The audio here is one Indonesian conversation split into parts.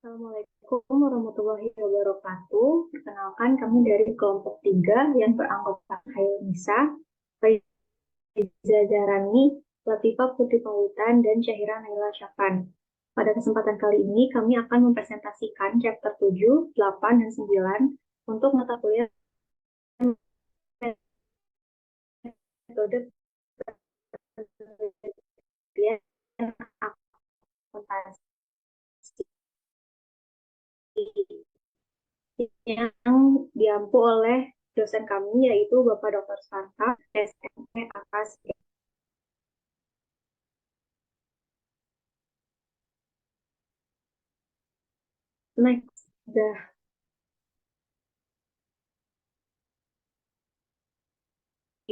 Assalamualaikum warahmatullahi wabarakatuh. Perkenalkan, kami dari kelompok 3 yang beranggotakan Hailunisa, Faiza Zarani, Latifah Putri Paulitan, dan Syahira Naila Syafan. Pada kesempatan kali ini, kami akan mempresentasikan chapter 7, 8, dan 9 untuk mata kuliah metode penelitian akuntansi yang diampu oleh dosen kami, yaitu Bapak Dr. Sarta, SME Akas. Next,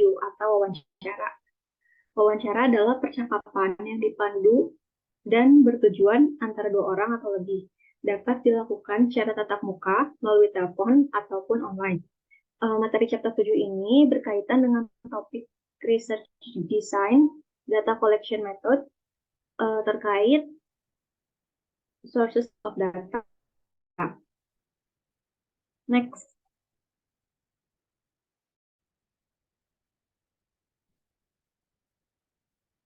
atau wawancara. Wawancara adalah percakapan yang dipandu dan bertujuan antara dua orang atau lebih. Dapat dilakukan secara tatap muka, melalui telepon, ataupun online. Materi chapter 7 ini berkaitan dengan topik research design, data collection method, terkait sources of data. Next.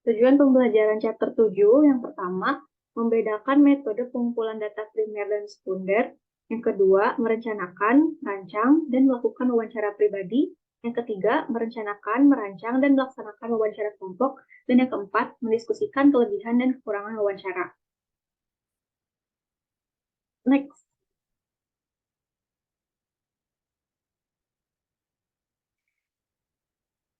Tujuan pembelajaran chapter 7 yang pertama, membedakan metode pengumpulan data primer dan sekunder. Yang kedua, merencanakan, merancang, dan melakukan wawancara pribadi. Yang ketiga, merencanakan, merancang, dan melaksanakan wawancara kelompok. Dan yang keempat, mendiskusikan kelebihan dan kekurangan wawancara. Next.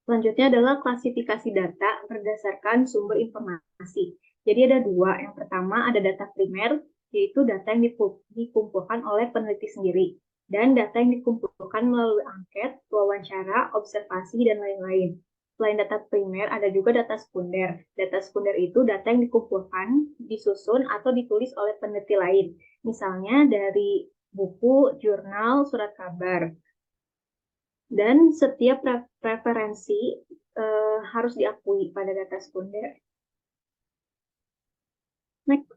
Selanjutnya adalah klasifikasi data berdasarkan sumber informasi. Jadi ada dua. Yang pertama ada data primer, yaitu data yang dikumpulkan oleh peneliti sendiri. Dan data yang dikumpulkan melalui angket, wawancara, observasi, dan lain-lain. Selain data primer, ada juga data sekunder. Data sekunder itu data yang dikumpulkan, disusun, atau ditulis oleh peneliti lain. Misalnya dari buku, jurnal, surat kabar. Dan setiap preferensi harus diakui pada data sekunder. Next.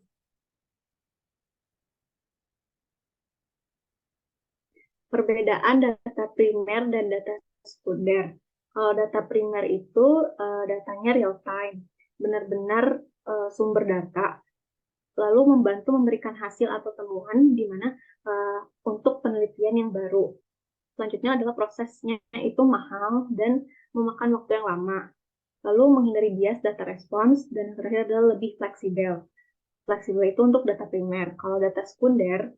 Perbedaan data primer dan data sekunder. Kalau data primer itu datanya real time, benar-benar sumber data, lalu membantu memberikan hasil atau temuan di mana untuk penelitian yang baru. Selanjutnya adalah prosesnya itu mahal dan memakan waktu yang lama. Lalu menghindari bias data respons, dan yang terakhir adalah lebih fleksibel. Fleksibel itu untuk data primer. Kalau data sekunder,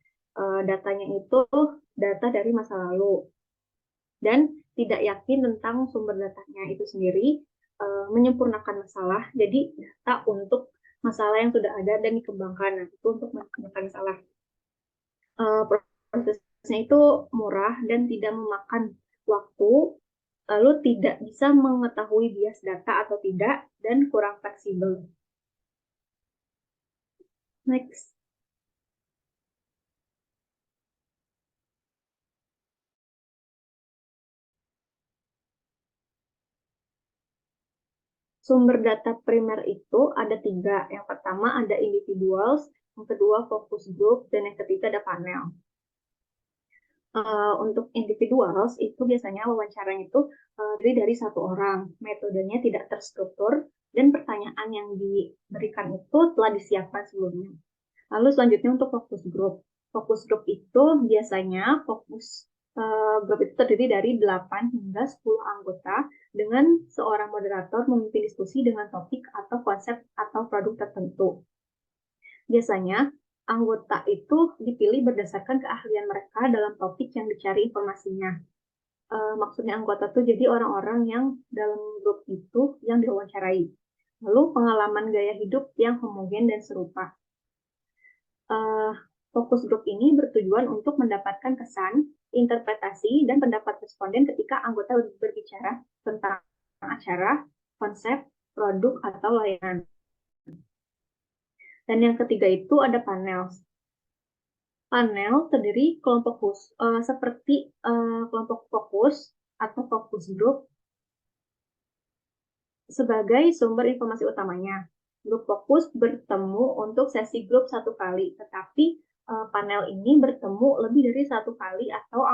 datanya itu data dari masa lalu. Dan tidak yakin tentang sumber datanya itu sendiri, menyempurnakan masalah. Jadi data untuk masalah yang sudah ada dan dikembangkan. Nah, itu untuk menyempurnakan masalah. Prosesnya itu murah dan tidak memakan waktu, lalu tidak bisa mengetahui bias data atau tidak, dan kurang fleksibel. Next. Sumber data primer itu ada 3. Yang pertama ada individuals, yang kedua focus group, dan yang ketiga ada panel. Untuk individuals itu biasanya wawancaranya itu terdiri dari 1 orang. Metodenya tidak terstruktur dan pertanyaan yang diberikan itu telah disiapkan sebelumnya. Lalu selanjutnya untuk fokus grup. Fokus grup itu biasanya grup itu terdiri dari 8 hingga 10 anggota dengan seorang moderator memimpin diskusi dengan topik atau konsep atau produk tertentu. Biasanya anggota itu dipilih berdasarkan keahlian mereka dalam topik yang dicari informasinya. Maksudnya anggota itu jadi orang-orang yang dalam grup itu yang diwawancarai. Lalu pengalaman gaya hidup yang homogen dan serupa. Fokus grup ini bertujuan untuk mendapatkan kesan, interpretasi, dan pendapat responden ketika anggota berbicara tentang acara, konsep, produk, atau layanan. Dan yang ketiga itu ada panel. Panel terdiri kelompok seperti kelompok fokus atau fokus grup sebagai sumber informasi utamanya. Grup fokus bertemu untuk sesi grup 1 kali, tetapi panel ini bertemu lebih dari satu kali atau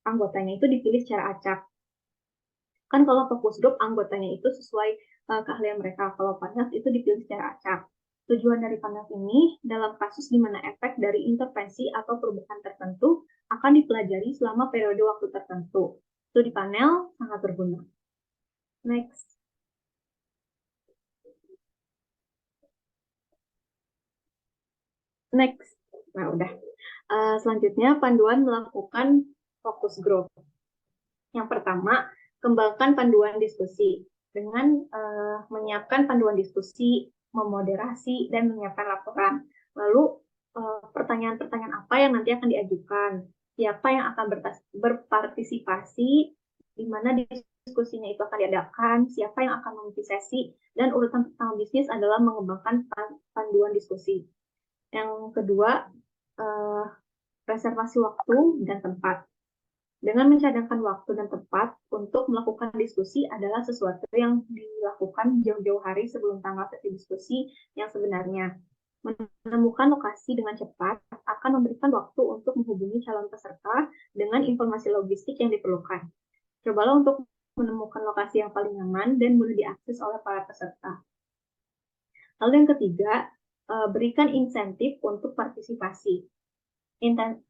anggotanya itu dipilih secara acak. Kan kalau fokus grup anggotanya itu sesuai keahlian mereka. Kalau panel itu dipilih secara acak. Tujuan dari panel ini dalam kasus di mana efek dari intervensi atau perubahan tertentu akan dipelajari selama periode waktu tertentu. Studi panel sangat berguna. Next. Next. Nah, udah. Selanjutnya, panduan melakukan fokus group. Yang pertama, kembangkan panduan diskusi. Dengan menyiapkan panduan diskusi, memoderasi, dan menyiapkan laporan. Lalu, pertanyaan-pertanyaan apa yang nanti akan diajukan? Siapa yang akan berpartisipasi? Di mana diskusinya itu akan diadakan? Siapa yang akan mengisi sesi? Dan urutan pertama bisnis adalah mengembangkan panduan diskusi. Yang kedua, reservasi waktu dan tempat. Dengan mencadangkan waktu dan tempat untuk melakukan diskusi adalah sesuatu yang dilakukan jauh-jauh hari sebelum tanggal sesi diskusi yang sebenarnya. Menemukan lokasi dengan cepat akan memberikan waktu untuk menghubungi calon peserta dengan informasi logistik yang diperlukan. Cobalah untuk menemukan lokasi yang paling nyaman dan mudah diakses oleh para peserta. Lalu yang ketiga, berikan insentif untuk partisipasi.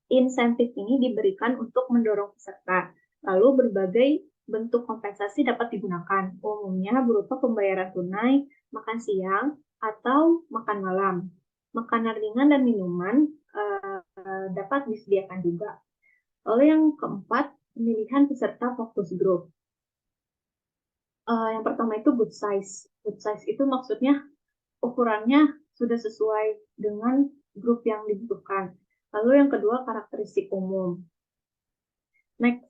Insentif ini diberikan untuk mendorong peserta. Lalu berbagai bentuk kompensasi dapat digunakan, umumnya berupa pembayaran tunai, makan siang, atau makan malam. Makanan ringan dan minuman dapat disediakan juga. Lalu yang keempat, pemilihan peserta fokus group. Yang pertama itu good size. Good size itu maksudnya ukurannya sudah sesuai dengan grup yang dibutuhkan. Lalu yang kedua, karakteristik umum. Next.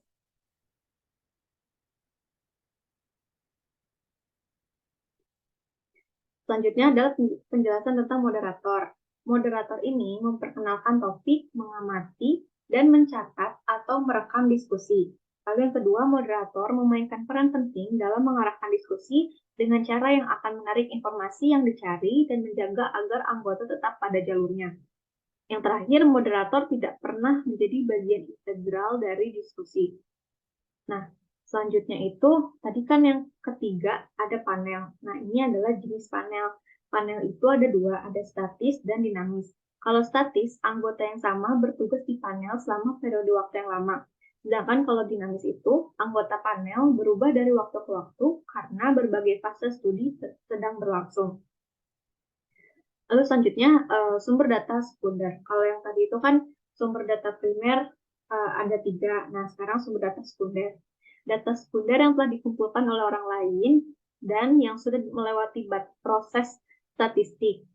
Selanjutnya adalah penjelasan tentang moderator. Moderator ini memperkenalkan topik, mengamati, dan mencatat atau merekam diskusi. Lalu yang kedua, moderator memainkan peran penting dalam mengarahkan diskusi dengan cara yang akan menarik informasi yang dicari dan menjaga agar anggota tetap pada jalurnya. Yang terakhir, moderator tidak pernah menjadi bagian integral dari diskusi. Nah, selanjutnya itu, tadi kan yang ketiga ada panel. Nah, ini adalah jenis panel. Panel itu ada dua, ada statis dan dinamis. Kalau statis, anggota yang sama bertugas di panel selama periode waktu yang lama. Sedangkan kalau dinamis itu, anggota panel berubah dari waktu ke waktu karena berbagai fase studi sedang berlangsung. Lalu selanjutnya sumber data sekunder. Kalau yang tadi itu kan sumber data primer ada 3. Nah, sekarang sumber data sekunder. Data sekunder yang telah dikumpulkan oleh orang lain dan yang sudah melewati proses statistik.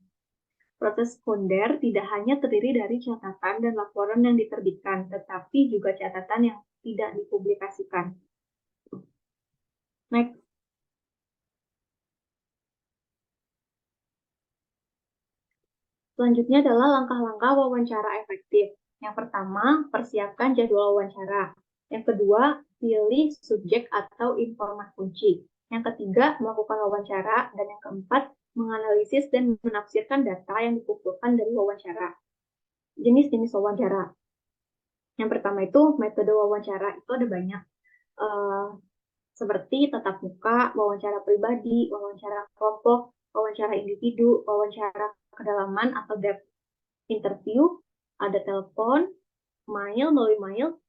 Proses sekunder tidak hanya terdiri dari catatan dan laporan yang diterbitkan, tetapi juga catatan yang tidak dipublikasikan. Next. Selanjutnya adalah langkah-langkah wawancara efektif. Yang pertama, persiapkan jadwal wawancara. Yang kedua, pilih subjek atau informan kunci. Yang ketiga, melakukan wawancara. Dan yang keempat, menganalisis dan menafsirkan data yang dikumpulkan dari wawancara. Jenis-jenis wawancara. Yang pertama itu, metode wawancara. Itu ada banyak. Seperti tatap muka, wawancara pribadi, wawancara kelompok, wawancara individu, wawancara kedalaman atau depth interview, ada telepon, melalui mail,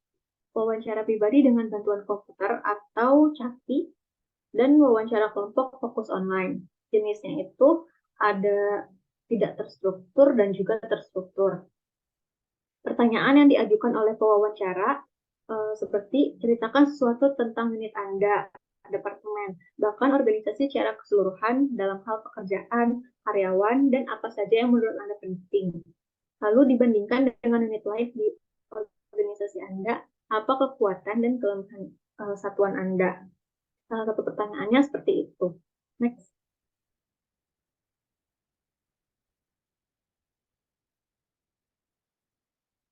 wawancara pribadi dengan bantuan komputer atau CAPI, dan wawancara kelompok fokus online. Jenisnya itu ada tidak terstruktur dan juga terstruktur. Pertanyaan yang diajukan oleh pewawancara seperti ceritakan sesuatu tentang unit Anda, departemen, bahkan organisasi secara keseluruhan dalam hal pekerjaan, karyawan, dan apa saja yang menurut Anda penting. Lalu dibandingkan dengan unit lain di organisasi Anda, apa kekuatan dan kelemahan satuan Anda? Salah satu pertanyaannya seperti itu. Next.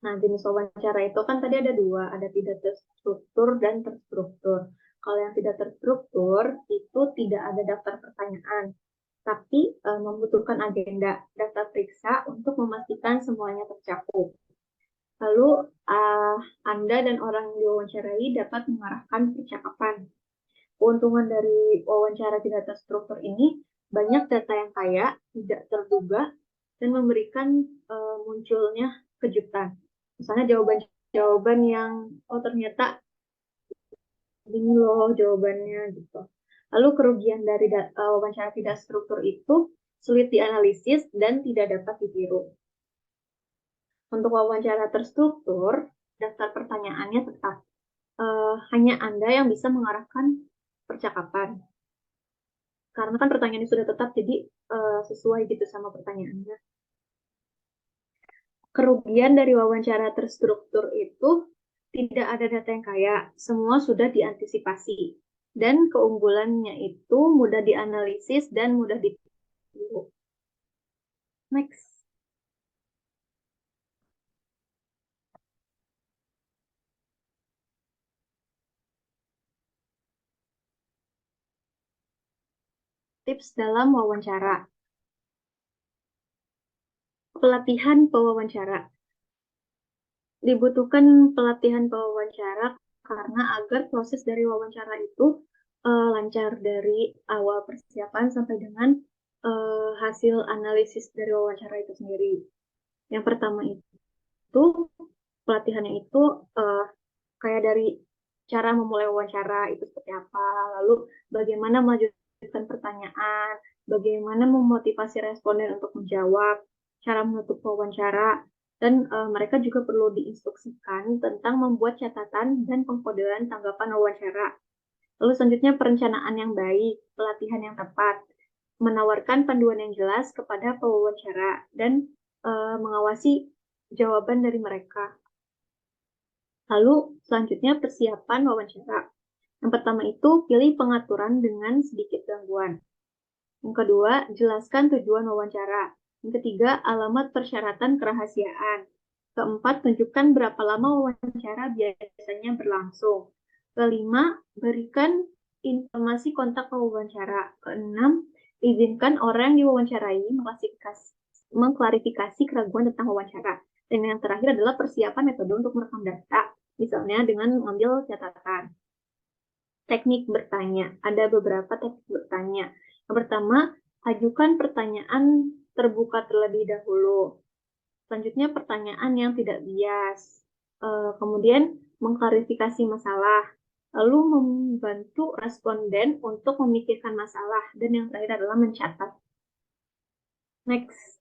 Nah, jenis wawancara itu kan tadi ada 2, ada tidak terstruktur dan terstruktur. Kalau yang tidak terstruktur, itu tidak ada daftar pertanyaan. tapi membutuhkan agenda daftar periksa untuk memastikan semuanya tercakup. Lalu Anda dan orang yang diwawancarai dapat mengarahkan percakapan. Keuntungan dari wawancara tidak terstruktur ini, banyak data yang kaya, tidak terduga, dan memberikan munculnya kejutan. Misalnya jawaban-jawaban yang, oh ternyata ini loh jawabannya gitu. Lalu kerugian dari wawancara tidak struktur itu sulit dianalisis dan tidak dapat ditiru. Untuk wawancara terstruktur, daftar pertanyaannya tetap. Hanya Anda yang bisa mengarahkan percakapan. Karena kan pertanyaannya sudah tetap, jadi sesuai gitu sama pertanyaannya. Kerugian dari wawancara terstruktur itu tidak ada data yang kaya, semua sudah diantisipasi. Dan keunggulannya itu mudah dianalisis dan mudah ditiru. Next. Tips dalam wawancara. Pelatihan pewawancara. Dibutuhkan pelatihan pewawancara karena agar proses dari wawancara itu lancar dari awal persiapan sampai dengan hasil analisis dari wawancara itu sendiri. Yang pertama itu pelatihannya itu kayak dari cara memulai wawancara itu seperti apa, lalu bagaimana melanjutkan pertanyaan, bagaimana memotivasi responden untuk menjawab, cara menutup wawancara, dan mereka juga perlu diinstruksikan tentang membuat catatan dan pengkodean tanggapan wawancara. Lalu selanjutnya perencanaan yang baik, pelatihan yang tepat, menawarkan panduan yang jelas kepada pewawancara, dan mengawasi jawaban dari mereka. Lalu selanjutnya persiapan wawancara. Yang pertama itu pilih pengaturan dengan sedikit gangguan. Yang kedua, jelaskan tujuan wawancara. Yang ketiga, alamat persyaratan kerahasiaan. Keempat, tunjukkan berapa lama wawancara biasanya berlangsung. Kelima, berikan informasi kontak wawancara. Keenam, izinkan orang yang diwawancarai mengklarifikasi keraguan tentang wawancara. Dan yang terakhir adalah persiapan metode untuk merekam data, misalnya dengan mengambil catatan. Teknik bertanya. Ada beberapa teknik bertanya. Yang pertama, ajukan pertanyaan terbuka terlebih dahulu. Selanjutnya, pertanyaan yang tidak bias. Kemudian, mengklarifikasi masalah. Lalu, membantu responden untuk memikirkan masalah. Dan yang terakhir adalah mencatat. Next.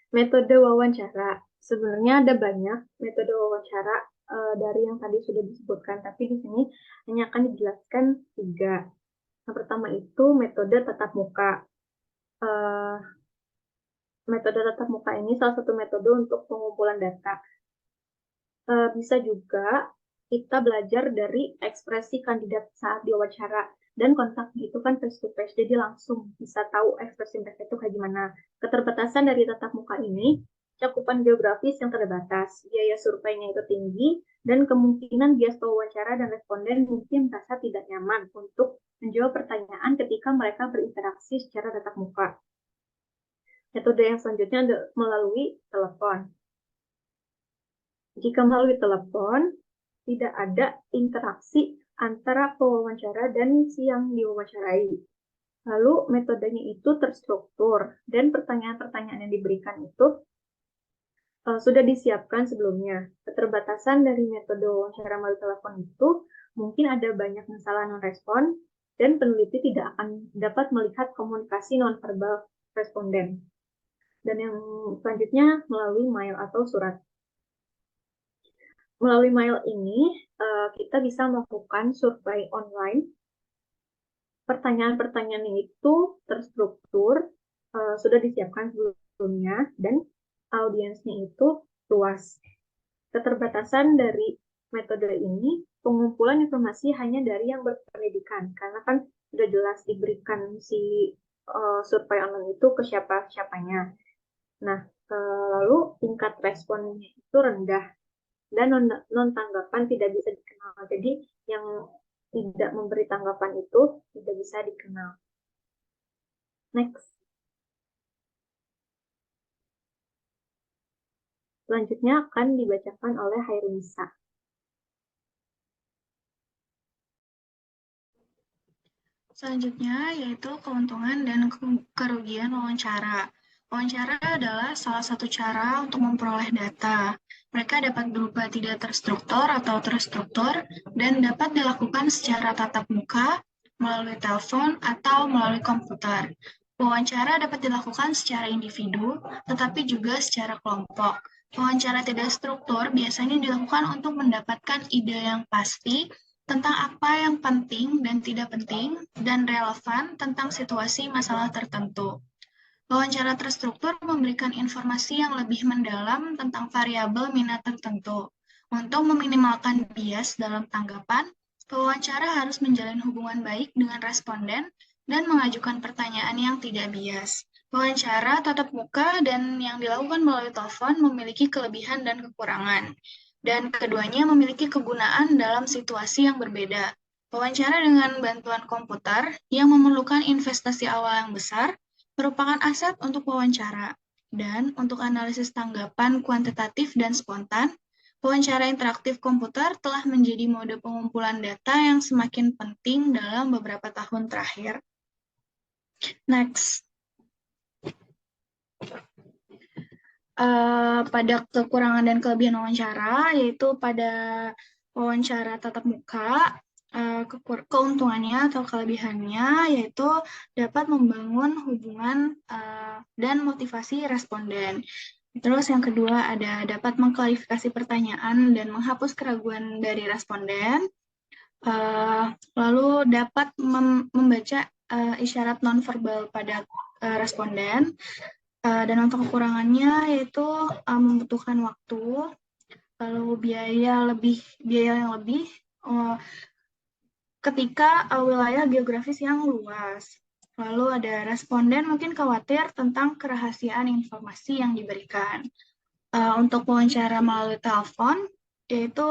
Metode wawancara. Sebenarnya ada banyak metode wawancara dari yang tadi sudah disebutkan, tapi di sini hanya akan dijelaskan 3. Yang pertama itu metode tatap muka. Metode tatap muka ini salah satu metode untuk pengumpulan data. Bisa juga kita belajar dari ekspresi kandidat saat diwawancara. Dan kontaknya itu kan face to face, jadi langsung bisa tahu ekspresi mereka itu kayak gimana. Keterbatasan dari tatap muka ini, cakupan geografis yang terbatas, biaya surveinya itu tinggi, dan kemungkinan bias pewawancara dan responden mungkin merasa tidak nyaman untuk menjawab pertanyaan ketika mereka berinteraksi secara tatap muka. Metode yang selanjutnya melalui telepon. Jika melalui telepon, tidak ada interaksi antara pewawancara dan si yang diwawancarai. Lalu metodenya itu terstruktur dan pertanyaan-pertanyaan yang diberikan itu sudah disiapkan sebelumnya. Keterbatasan dari metode wawancara melalui telepon itu mungkin ada banyak masalah non-respon dan peneliti tidak akan dapat melihat komunikasi non-verbal responden. Dan yang selanjutnya melalui mail atau surat. Melalui mail ini, kita bisa melakukan survei online. Pertanyaan-pertanyaan itu terstruktur, sudah disiapkan sebelumnya, dan audiensnya itu luas. Keterbatasan dari metode ini, pengumpulan informasi hanya dari yang berpendidikan, karena kan sudah jelas diberikan si survei online itu ke siapa-siapanya. Nah, lalu tingkat responnya itu rendah. dan non-tanggapan tidak bisa dikenal. Jadi yang tidak memberi tanggapan itu tidak bisa dikenal. Next. Selanjutnya akan dibacakan oleh Hairunisa. Selanjutnya yaitu keuntungan dan kerugian wawancara. Wawancara adalah salah satu cara untuk memperoleh data. Mereka dapat berupa tidak terstruktur atau terstruktur dan dapat dilakukan secara tatap muka, melalui telepon, atau melalui komputer. Wawancara dapat dilakukan secara individu, tetapi juga secara kelompok. Wawancara tidak struktur biasanya dilakukan untuk mendapatkan ide yang pasti tentang apa yang penting dan tidak penting dan relevan tentang situasi masalah tertentu. Wawancara terstruktur memberikan informasi yang lebih mendalam tentang variabel minat tertentu. Untuk meminimalkan bias dalam tanggapan, pewawancara harus menjalin hubungan baik dengan responden dan mengajukan pertanyaan yang tidak bias. Wawancara tatap muka dan yang dilakukan melalui telepon memiliki kelebihan dan kekurangan, dan keduanya memiliki kegunaan dalam situasi yang berbeda. Wawancara dengan bantuan komputer yang memerlukan investasi awal yang besar merupakan aset untuk wawancara, dan untuk analisis tanggapan kuantitatif dan spontan, wawancara interaktif komputer telah menjadi mode pengumpulan data yang semakin penting dalam beberapa tahun terakhir. Next. Pada kekurangan dan kelebihan wawancara, yaitu pada wawancara tatap muka, keuntungannya atau kelebihannya yaitu dapat membangun hubungan dan motivasi responden. Terus yang kedua ada dapat mengklarifikasi pertanyaan dan menghapus keraguan dari responden. Lalu dapat membaca isyarat nonverbal pada responden. Dan untuk kekurangannya yaitu membutuhkan waktu, lalu biaya yang lebih ketika wilayah geografis yang luas. Lalu ada responden mungkin khawatir tentang kerahasiaan informasi yang diberikan. Untuk wawancara melalui telepon, yaitu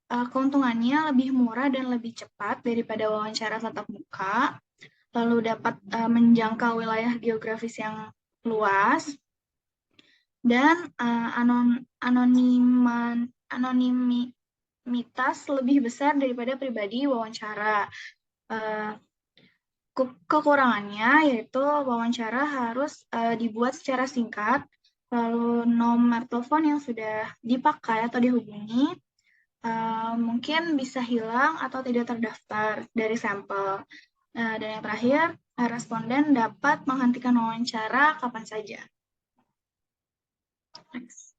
keuntungannya lebih murah dan lebih cepat daripada wawancara tatap muka, lalu dapat menjangkau wilayah geografis yang luas, dan anonimitas lebih besar daripada pribadi wawancara. Kekurangannya yaitu wawancara harus dibuat secara singkat, lalu nomor telepon yang sudah dipakai atau dihubungi mungkin bisa hilang atau tidak terdaftar dari sampel. Dan yang terakhir, responden dapat menghentikan wawancara kapan saja. Next.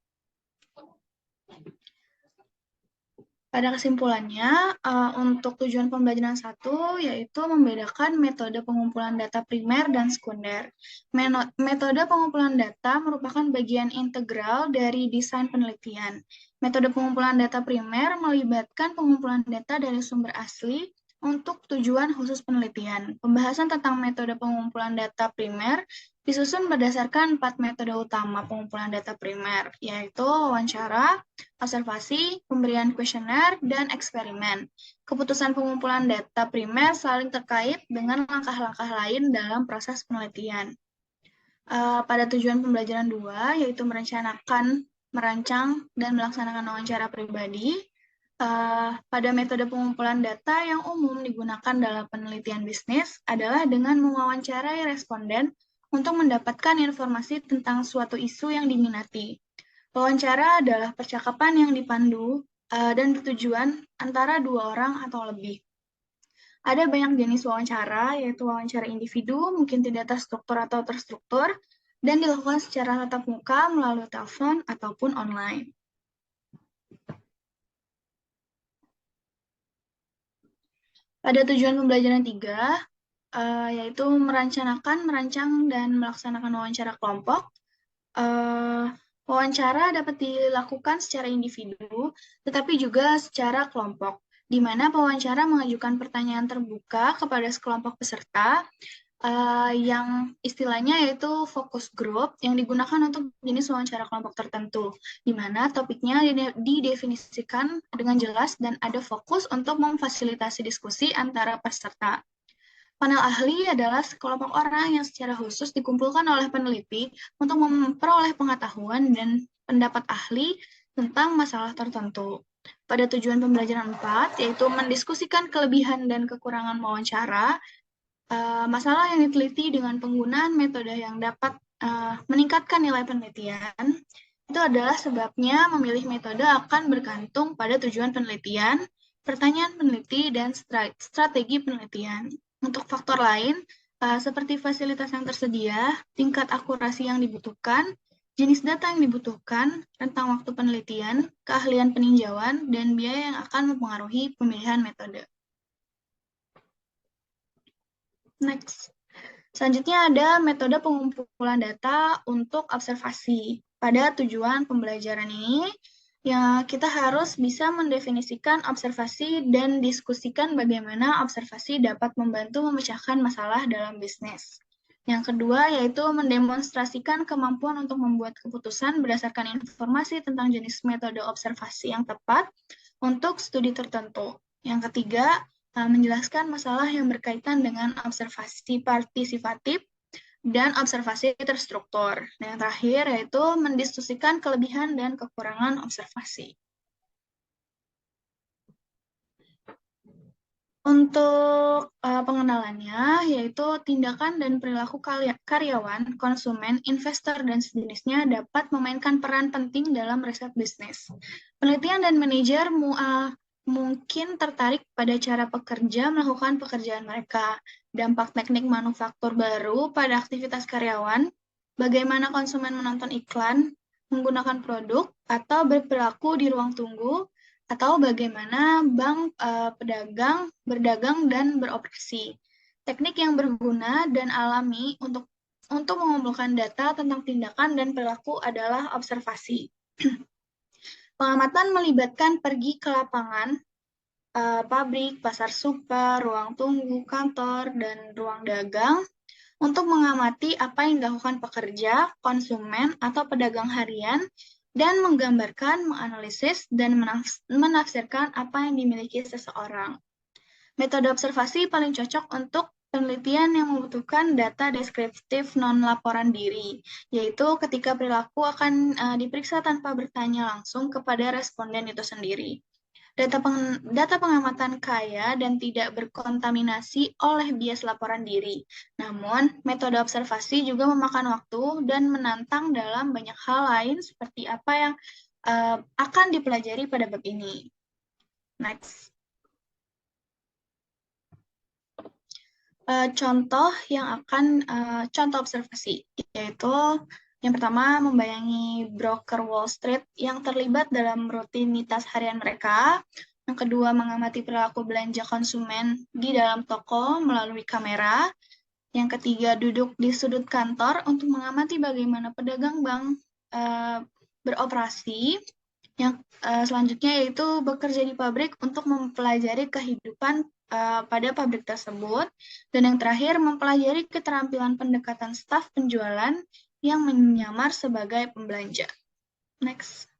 Pada kesimpulannya, untuk tujuan pembelajaran 1 yaitu membedakan metode pengumpulan data primer dan sekunder. Metode pengumpulan data merupakan bagian integral dari desain penelitian. Metode pengumpulan data primer melibatkan pengumpulan data dari sumber asli untuk tujuan khusus penelitian. Pembahasan tentang metode pengumpulan data primer disusun berdasarkan 4 metode utama pengumpulan data primer, yaitu wawancara, observasi, pemberian kuesioner, dan eksperimen. Keputusan pengumpulan data primer saling terkait dengan langkah-langkah lain dalam proses penelitian. Pada tujuan pembelajaran 2, yaitu merencanakan, merancang, dan melaksanakan wawancara pribadi, pada metode pengumpulan data yang umum digunakan dalam penelitian bisnis adalah dengan mewawancarai responden untuk mendapatkan informasi tentang suatu isu yang diminati. Wawancara adalah percakapan yang dipandu dan bertujuan antara 2 orang atau lebih. Ada banyak jenis wawancara, yaitu wawancara individu, mungkin tidak terstruktur atau terstruktur, dan dilakukan secara tatap muka melalui telepon ataupun online. Pada tujuan pembelajaran 3, yaitu merencanakan, merancang, dan melaksanakan wawancara kelompok. Wawancara dapat dilakukan secara individu, tetapi juga secara kelompok, di mana pewawancara mengajukan pertanyaan terbuka kepada sekelompok peserta yang istilahnya yaitu focus group yang digunakan untuk jenis wawancara kelompok tertentu, di mana topiknya didefinisikan dengan jelas dan ada fokus untuk memfasilitasi diskusi antara peserta. Panel ahli adalah sekelompok orang yang secara khusus dikumpulkan oleh peneliti untuk memperoleh pengetahuan dan pendapat ahli tentang masalah tertentu. Pada tujuan pembelajaran 4, yaitu mendiskusikan kelebihan dan kekurangan wawancara, masalah yang diteliti dengan penggunaan metode yang dapat meningkatkan nilai penelitian, itu adalah sebabnya memilih metode akan bergantung pada tujuan penelitian, pertanyaan peneliti, dan strategi penelitian. Untuk faktor lain, seperti fasilitas yang tersedia, tingkat akurasi yang dibutuhkan, jenis data yang dibutuhkan, rentang waktu penelitian, keahlian peninjauan, dan biaya yang akan mempengaruhi pemilihan metode. Next. Selanjutnya ada metode pengumpulan data untuk observasi. Pada tujuan pembelajaran ini, ya kita harus bisa mendefinisikan observasi dan diskusikan bagaimana observasi dapat membantu memecahkan masalah dalam bisnis. Yang kedua yaitu mendemonstrasikan kemampuan untuk membuat keputusan berdasarkan informasi tentang jenis metode observasi yang tepat untuk studi tertentu. Yang ketiga, menjelaskan masalah yang berkaitan dengan observasi partisipatif dan observasi terstruktur. Dan yang terakhir yaitu mendiskusikan kelebihan dan kekurangan observasi. Untuk pengenalannya, yaitu tindakan dan perilaku karyawan, konsumen, investor, dan sejenisnya dapat memainkan peran penting dalam riset bisnis. Penelitian dan manajer mungkin tertarik pada cara pekerja melakukan pekerjaan mereka, dampak teknik manufaktur baru pada aktivitas karyawan, bagaimana konsumen menonton iklan, menggunakan produk, atau berperilaku di ruang tunggu, atau bagaimana bank pedagang berdagang dan beroperasi. Teknik yang berguna dan alami untuk mengumpulkan data tentang tindakan dan perilaku adalah observasi. Pengamatan melibatkan pergi ke lapangan, pabrik, pasar super, ruang tunggu, kantor, dan ruang dagang untuk mengamati apa yang dilakukan pekerja, konsumen, atau pedagang harian, dan menggambarkan, menganalisis, dan menafsirkan apa yang dimiliki seseorang. Metode observasi paling cocok untuk penelitian yang membutuhkan data deskriptif non-laporan diri, yaitu ketika perilaku akan diperiksa tanpa bertanya langsung kepada responden itu sendiri. Data pengamatan kaya dan tidak berkontaminasi oleh bias laporan diri. Namun, metode observasi juga memakan waktu dan menantang dalam banyak hal lain seperti apa yang akan dipelajari pada bab ini. Next. Contoh observasi, yaitu yang pertama, membayangi broker Wall Street yang terlibat dalam rutinitas harian mereka. Yang kedua, mengamati perilaku belanja konsumen di dalam toko melalui kamera. Yang ketiga, duduk di sudut kantor untuk mengamati bagaimana pedagang bank beroperasi. Yang selanjutnya yaitu bekerja di pabrik untuk mempelajari kehidupan pada pabrik tersebut. Dan yang terakhir, mempelajari keterampilan pendekatan staf penjualan yang menyamar sebagai pembelanja. Next.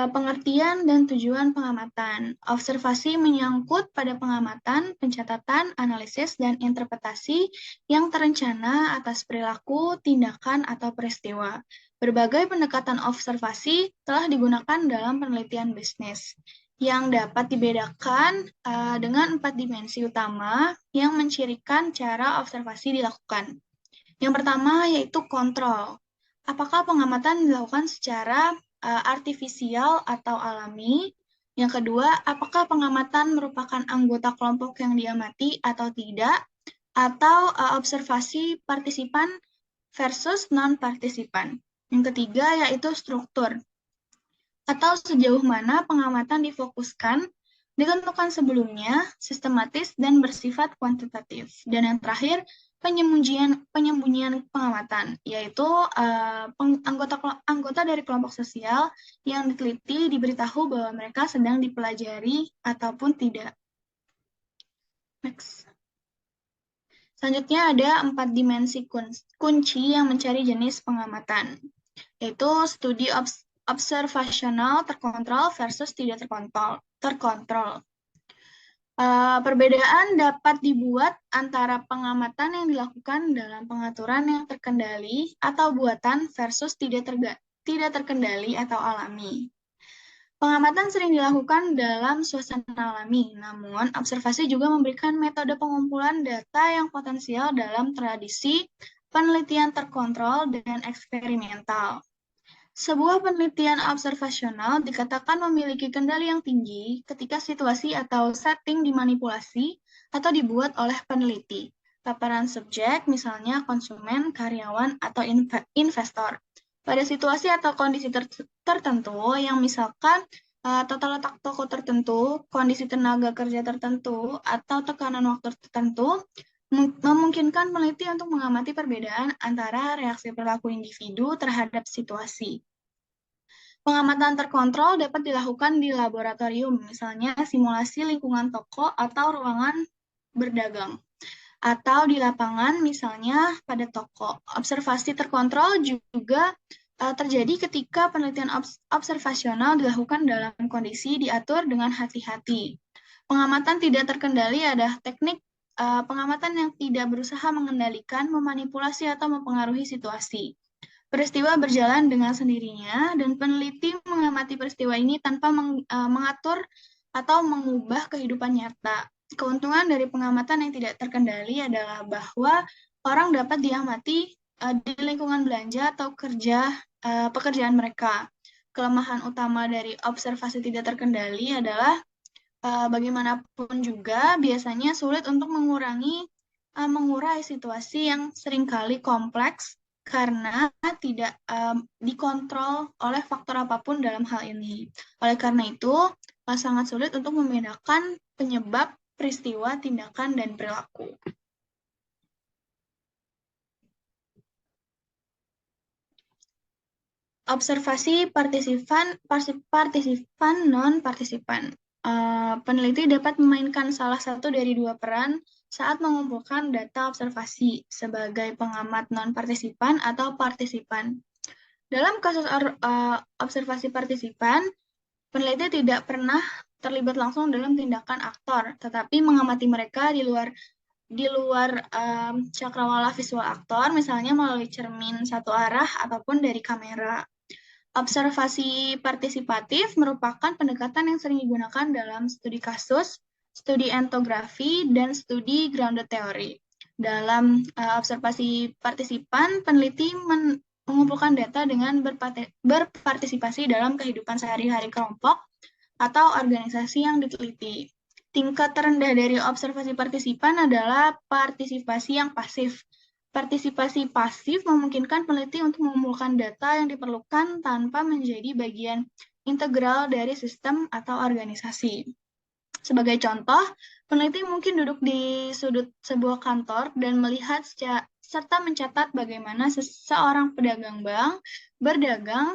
Pengertian dan tujuan pengamatan. Observasi menyangkut pada pengamatan, pencatatan, analisis, dan interpretasi yang terencana atas perilaku, tindakan, atau peristiwa. Berbagai pendekatan observasi telah digunakan dalam penelitian bisnis, yang dapat dibedakan dengan 4 dimensi utama yang mencirikan cara observasi dilakukan. Yang pertama yaitu kontrol. Apakah pengamatan dilakukan secara artifisial atau alami? Yang kedua, apakah pengamatan merupakan anggota kelompok yang diamati atau tidak? Atau observasi partisipan versus non-partisipan. Yang ketiga yaitu struktur. Atau sejauh mana pengamatan difokuskan, ditentukan sebelumnya, sistematis, dan bersifat kuantitatif. Dan yang terakhir, penyembunyian pengamatan, yaitu anggota dari kelompok sosial yang diteliti diberitahu bahwa mereka sedang dipelajari ataupun tidak. Next. Selanjutnya ada 4 dimensi kunci yang mencari jenis pengamatan, yaitu studi observasional terkontrol versus tidak terkontrol. Perbedaan dapat dibuat antara pengamatan yang dilakukan dalam pengaturan yang terkendali atau buatan versus tidak terkendali atau alami. Pengamatan sering dilakukan dalam suasana alami, namun observasi juga memberikan metode pengumpulan data yang potensial dalam tradisi penelitian terkontrol dan eksperimental. Sebuah penelitian observasional dikatakan memiliki kendali yang tinggi ketika situasi atau setting dimanipulasi atau dibuat oleh peneliti. Paparan subjek, misalnya konsumen, karyawan, atau investor. Pada situasi atau kondisi tertentu yang misalkan tata letak toko tertentu, kondisi tenaga kerja tertentu, atau tekanan waktu tertentu, memungkinkan peneliti untuk mengamati perbedaan antara reaksi perilaku individu terhadap situasi. Pengamatan terkontrol dapat dilakukan di laboratorium, misalnya simulasi lingkungan toko atau ruangan berdagang, atau di lapangan, misalnya pada toko. Observasi terkontrol juga terjadi ketika penelitian observasional dilakukan dalam kondisi diatur dengan hati-hati. Pengamatan tidak terkendali adalah teknik pengamatan yang tidak berusaha mengendalikan, memanipulasi, atau mempengaruhi situasi. Peristiwa berjalan dengan sendirinya, dan peneliti mengamati peristiwa ini tanpa mengatur atau mengubah kehidupan nyata. Keuntungan dari pengamatan yang tidak terkendali adalah bahwa orang dapat diamati di lingkungan belanja atau pekerjaan mereka. Kelemahan utama dari observasi tidak terkendali adalah bagaimanapun juga biasanya sulit untuk mengurai situasi yang seringkali kompleks karena tidak dikontrol oleh faktor apapun dalam hal ini. Oleh karena itu, sangat sulit untuk membedakan penyebab, peristiwa, tindakan, dan perilaku. Observasi partisipan non-partisipan. Peneliti dapat memainkan salah satu dari dua peran saat mengumpulkan data observasi sebagai pengamat non-partisipan atau partisipan. Dalam kasus observasi partisipan, peneliti tidak pernah terlibat langsung dalam tindakan aktor, tetapi mengamati mereka di luar cakrawala visual aktor, misalnya melalui cermin satu arah ataupun dari kamera. Observasi partisipatif merupakan pendekatan yang sering digunakan dalam studi kasus, studi entografi, dan studi grounded theory. Dalam observasi partisipan, peneliti mengumpulkan data dengan berpartisipasi dalam kehidupan sehari-hari kelompok atau organisasi yang diteliti. Tingkat terendah dari observasi partisipan adalah partisipasi yang pasif. Partisipasi pasif memungkinkan peneliti untuk mengumpulkan data yang diperlukan tanpa menjadi bagian integral dari sistem atau organisasi. Sebagai contoh, peneliti mungkin duduk di sudut sebuah kantor dan melihat serta mencatat bagaimana seseorang pedagang bank berdagang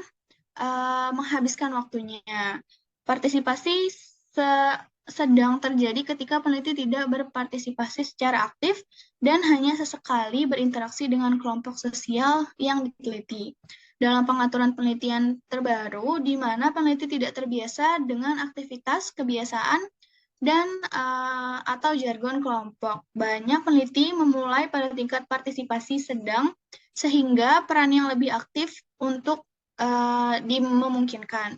menghabiskan waktunya. Partisipasi sedang terjadi ketika peneliti tidak berpartisipasi secara aktif dan hanya sesekali berinteraksi dengan kelompok sosial yang diteliti. Dalam pengaturan penelitian terbaru, di mana peneliti tidak terbiasa dengan aktivitas, kebiasaan, dan atau jargon kelompok. Banyak peneliti memulai pada tingkat partisipasi sedang, sehingga peran yang lebih aktif untuk memungkinkan.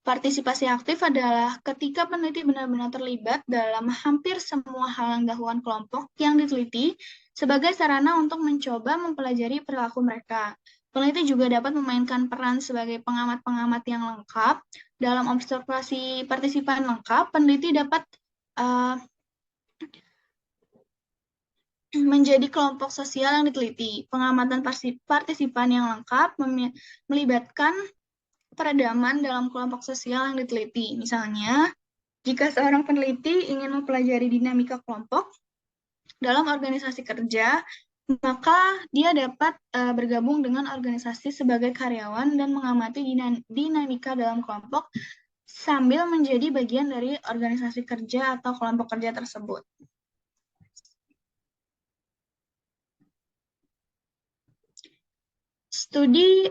Partisipasi aktif adalah ketika peneliti benar-benar terlibat dalam hampir semua hal yang dilakukan kelompok yang diteliti sebagai sarana untuk mencoba mempelajari perilaku mereka. Peneliti juga dapat memainkan peran sebagai pengamat-pengamat yang lengkap. Dalam observasi partisipan lengkap, peneliti dapat menjadi kelompok sosial yang diteliti. Pengamatan partisipan yang lengkap melibatkan peredaman dalam kelompok sosial yang diteliti. Misalnya, jika seorang peneliti ingin mempelajari dinamika kelompok dalam organisasi kerja, maka dia dapat bergabung dengan organisasi sebagai karyawan dan mengamati dinamika dalam kelompok sambil menjadi bagian dari organisasi kerja atau kelompok kerja tersebut. Studi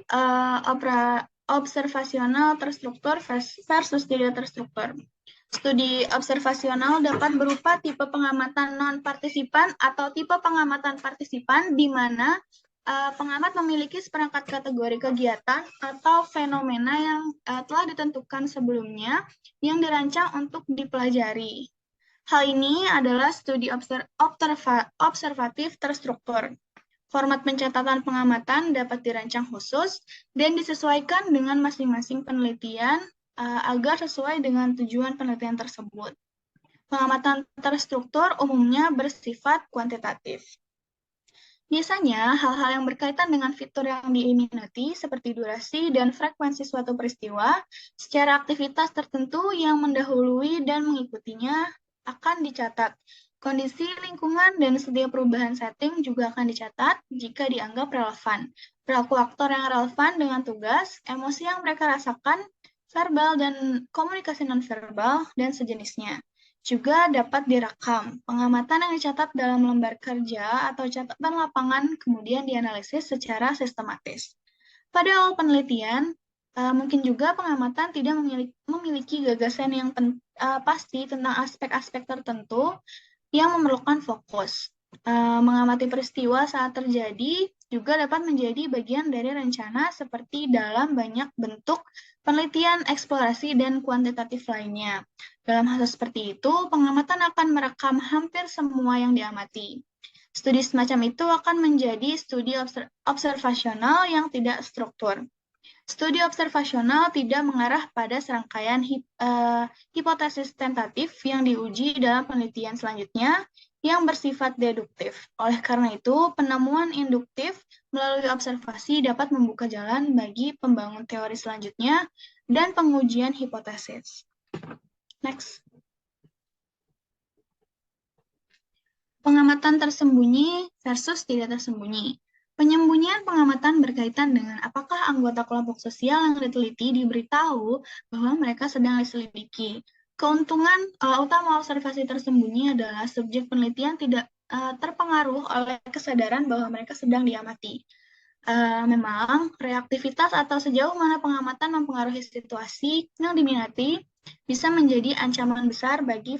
observasional terstruktur versus tidak terstruktur. Studi observasional dapat berupa tipe pengamatan non-partisipan atau tipe pengamatan partisipan di mana pengamat memiliki seperangkat kategori kegiatan atau fenomena yang telah ditentukan sebelumnya yang dirancang untuk dipelajari. Hal ini adalah studi observatif terstruktur. Format pencatatan pengamatan dapat dirancang khusus dan disesuaikan dengan masing-masing penelitian agar sesuai dengan tujuan penelitian tersebut. Pengamatan terstruktur umumnya bersifat kuantitatif. Biasanya, hal-hal yang berkaitan dengan fitur yang diminati seperti durasi dan frekuensi suatu peristiwa secara aktivitas tertentu yang mendahului dan mengikutinya akan dicatat. Kondisi lingkungan dan setiap perubahan setting juga akan dicatat jika dianggap relevan. Perilaku aktor yang relevan dengan tugas, emosi yang mereka rasakan, verbal dan komunikasi nonverbal, dan sejenisnya. Juga dapat direkam. Pengamatan yang dicatat dalam lembar kerja atau catatan lapangan kemudian dianalisis secara sistematis. Pada awal penelitian, mungkin juga pengamatan tidak memiliki gagasan yang pasti tentang aspek-aspek tertentu yang memerlukan fokus. Mengamati peristiwa saat terjadi juga dapat menjadi bagian dari rencana seperti dalam banyak bentuk penelitian, eksplorasi, dan kuantitatif lainnya. Dalam hal seperti itu, pengamatan akan merekam hampir semua yang diamati. Studi semacam itu akan menjadi studi observasional yang tidak struktur. Studi observasional tidak mengarah pada serangkaian hipotesis tentatif yang diuji dalam penelitian selanjutnya yang bersifat deduktif. Oleh karena itu, penemuan induktif melalui observasi dapat membuka jalan bagi pembangun teori selanjutnya dan pengujian hipotesis. Next. Pengamatan tersembunyi versus tidak tersembunyi. Penyembunyian pengamatan berkaitan dengan apakah anggota kelompok sosial yang diteliti diberitahu bahwa mereka sedang diselidiki. Keuntungan utama observasi tersembunyi adalah subjek penelitian tidak terpengaruh oleh kesadaran bahwa mereka sedang diamati. Memang reaktivitas atau sejauh mana pengamatan mempengaruhi situasi yang diminati bisa menjadi ancaman besar bagi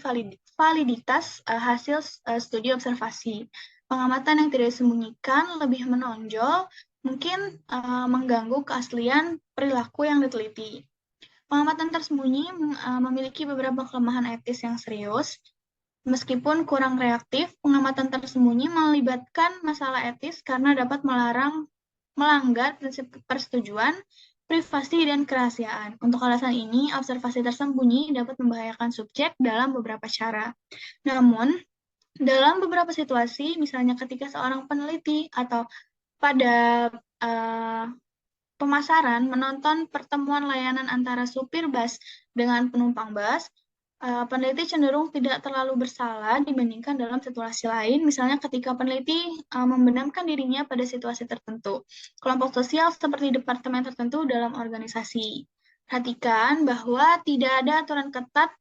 validitas hasil studi observasi. Pengamatan yang tidak disembunyikan lebih menonjol, mungkin mengganggu keaslian perilaku yang diteliti. Pengamatan tersembunyi memiliki beberapa kelemahan etis yang serius. Meskipun kurang reaktif, pengamatan tersembunyi melibatkan masalah etis karena dapat melanggar prinsip persetujuan, privasi, dan kerahasiaan. Untuk alasan ini, observasi tersembunyi dapat membahayakan subjek dalam beberapa cara. Namun, dalam beberapa situasi, misalnya ketika seorang peneliti atau pada pemasaran menonton pertemuan layanan antara supir bus dengan penumpang bus, peneliti cenderung tidak terlalu bersalah dibandingkan dalam situasi lain, misalnya ketika peneliti membenamkan dirinya pada situasi tertentu, kelompok sosial seperti departemen tertentu dalam organisasi. Perhatikan bahwa tidak ada aturan ketat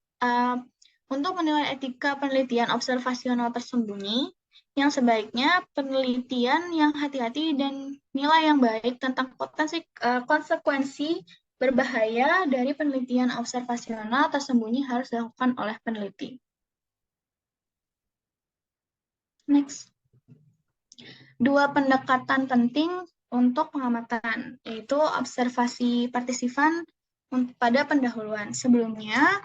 untuk menilai etika penelitian observasional tersembunyi, yang sebaiknya penelitian yang hati-hati dan nilai yang baik tentang potensi konsekuensi berbahaya dari penelitian observasional tersembunyi harus dilakukan oleh peneliti. Next. Dua pendekatan penting untuk pengamatan, yaitu observasi partisipan pada pendahuluan. Sebelumnya,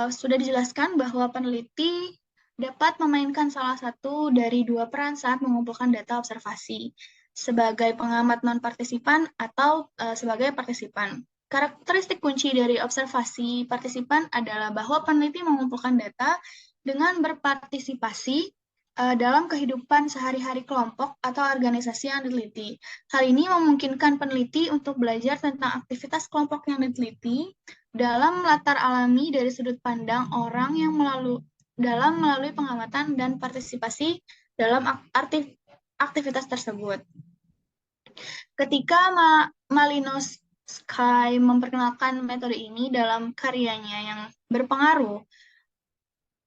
sudah dijelaskan bahwa peneliti dapat memainkan salah satu dari dua peran saat mengumpulkan data observasi, sebagai pengamat non-partisipan atau sebagai partisipan. Karakteristik kunci dari observasi partisipan adalah bahwa peneliti mengumpulkan data dengan berpartisipasi dalam kehidupan sehari-hari kelompok atau organisasi yang diteliti. Hal ini memungkinkan peneliti untuk belajar tentang aktivitas kelompok yang diteliti dalam latar alami dari sudut pandang orang yang melalui pengamatan dan partisipasi dalam aktivitas tersebut. Ketika Malinowski memperkenalkan metode ini dalam karyanya yang berpengaruh,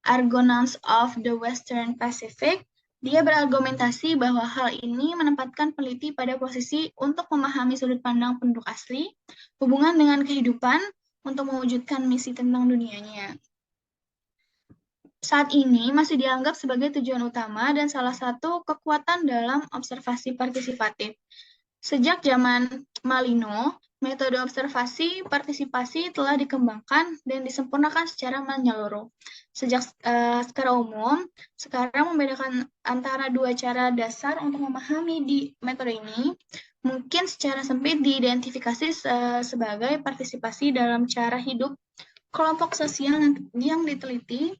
Argonauts of the Western Pacific, Dia berargumentasi bahwa hal ini menempatkan peneliti pada posisi untuk memahami sudut pandang penduduk asli, hubungan dengan kehidupan, untuk mewujudkan misi tentang dunianya. Saat ini masih dianggap sebagai tujuan utama dan salah satu kekuatan dalam observasi partisipatif. Sejak zaman Malino, metode observasi partisipasi telah dikembangkan dan disempurnakan secara menyeluruh. Secara umum, sekarang membedakan antara dua cara dasar untuk memahami di metode ini, mungkin secara sempit diidentifikasi sebagai partisipasi dalam cara hidup kelompok sosial yang diteliti,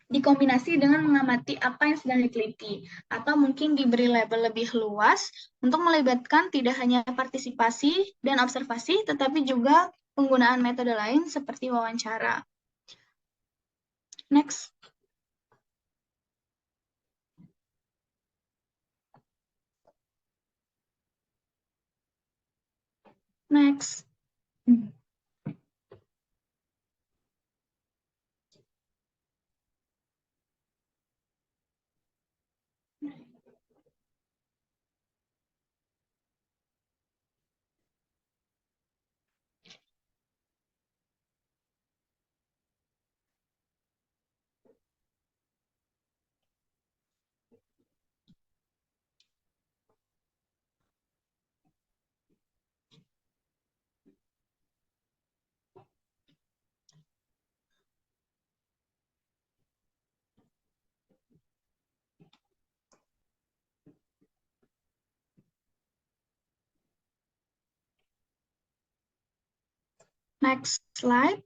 dikombinasi dengan mengamati apa yang sedang diteliti, atau mungkin diberi label lebih luas untuk melibatkan tidak hanya partisipasi dan observasi, tetapi juga penggunaan metode lain seperti wawancara. Next. Next. Next slide.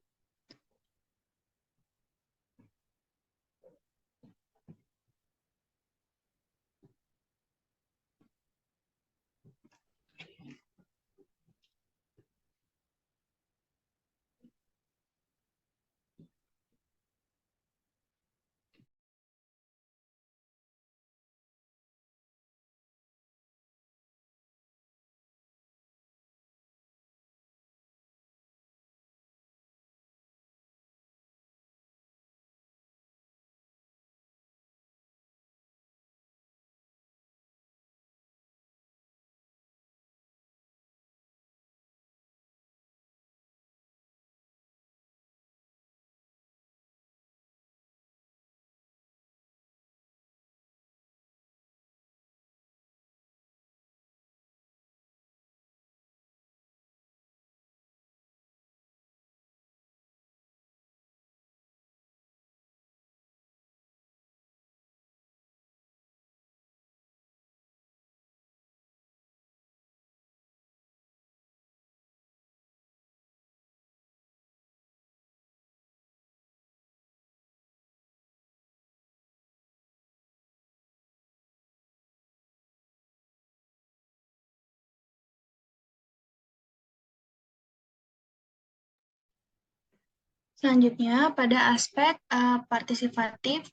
Selanjutnya, pada aspek partisipatif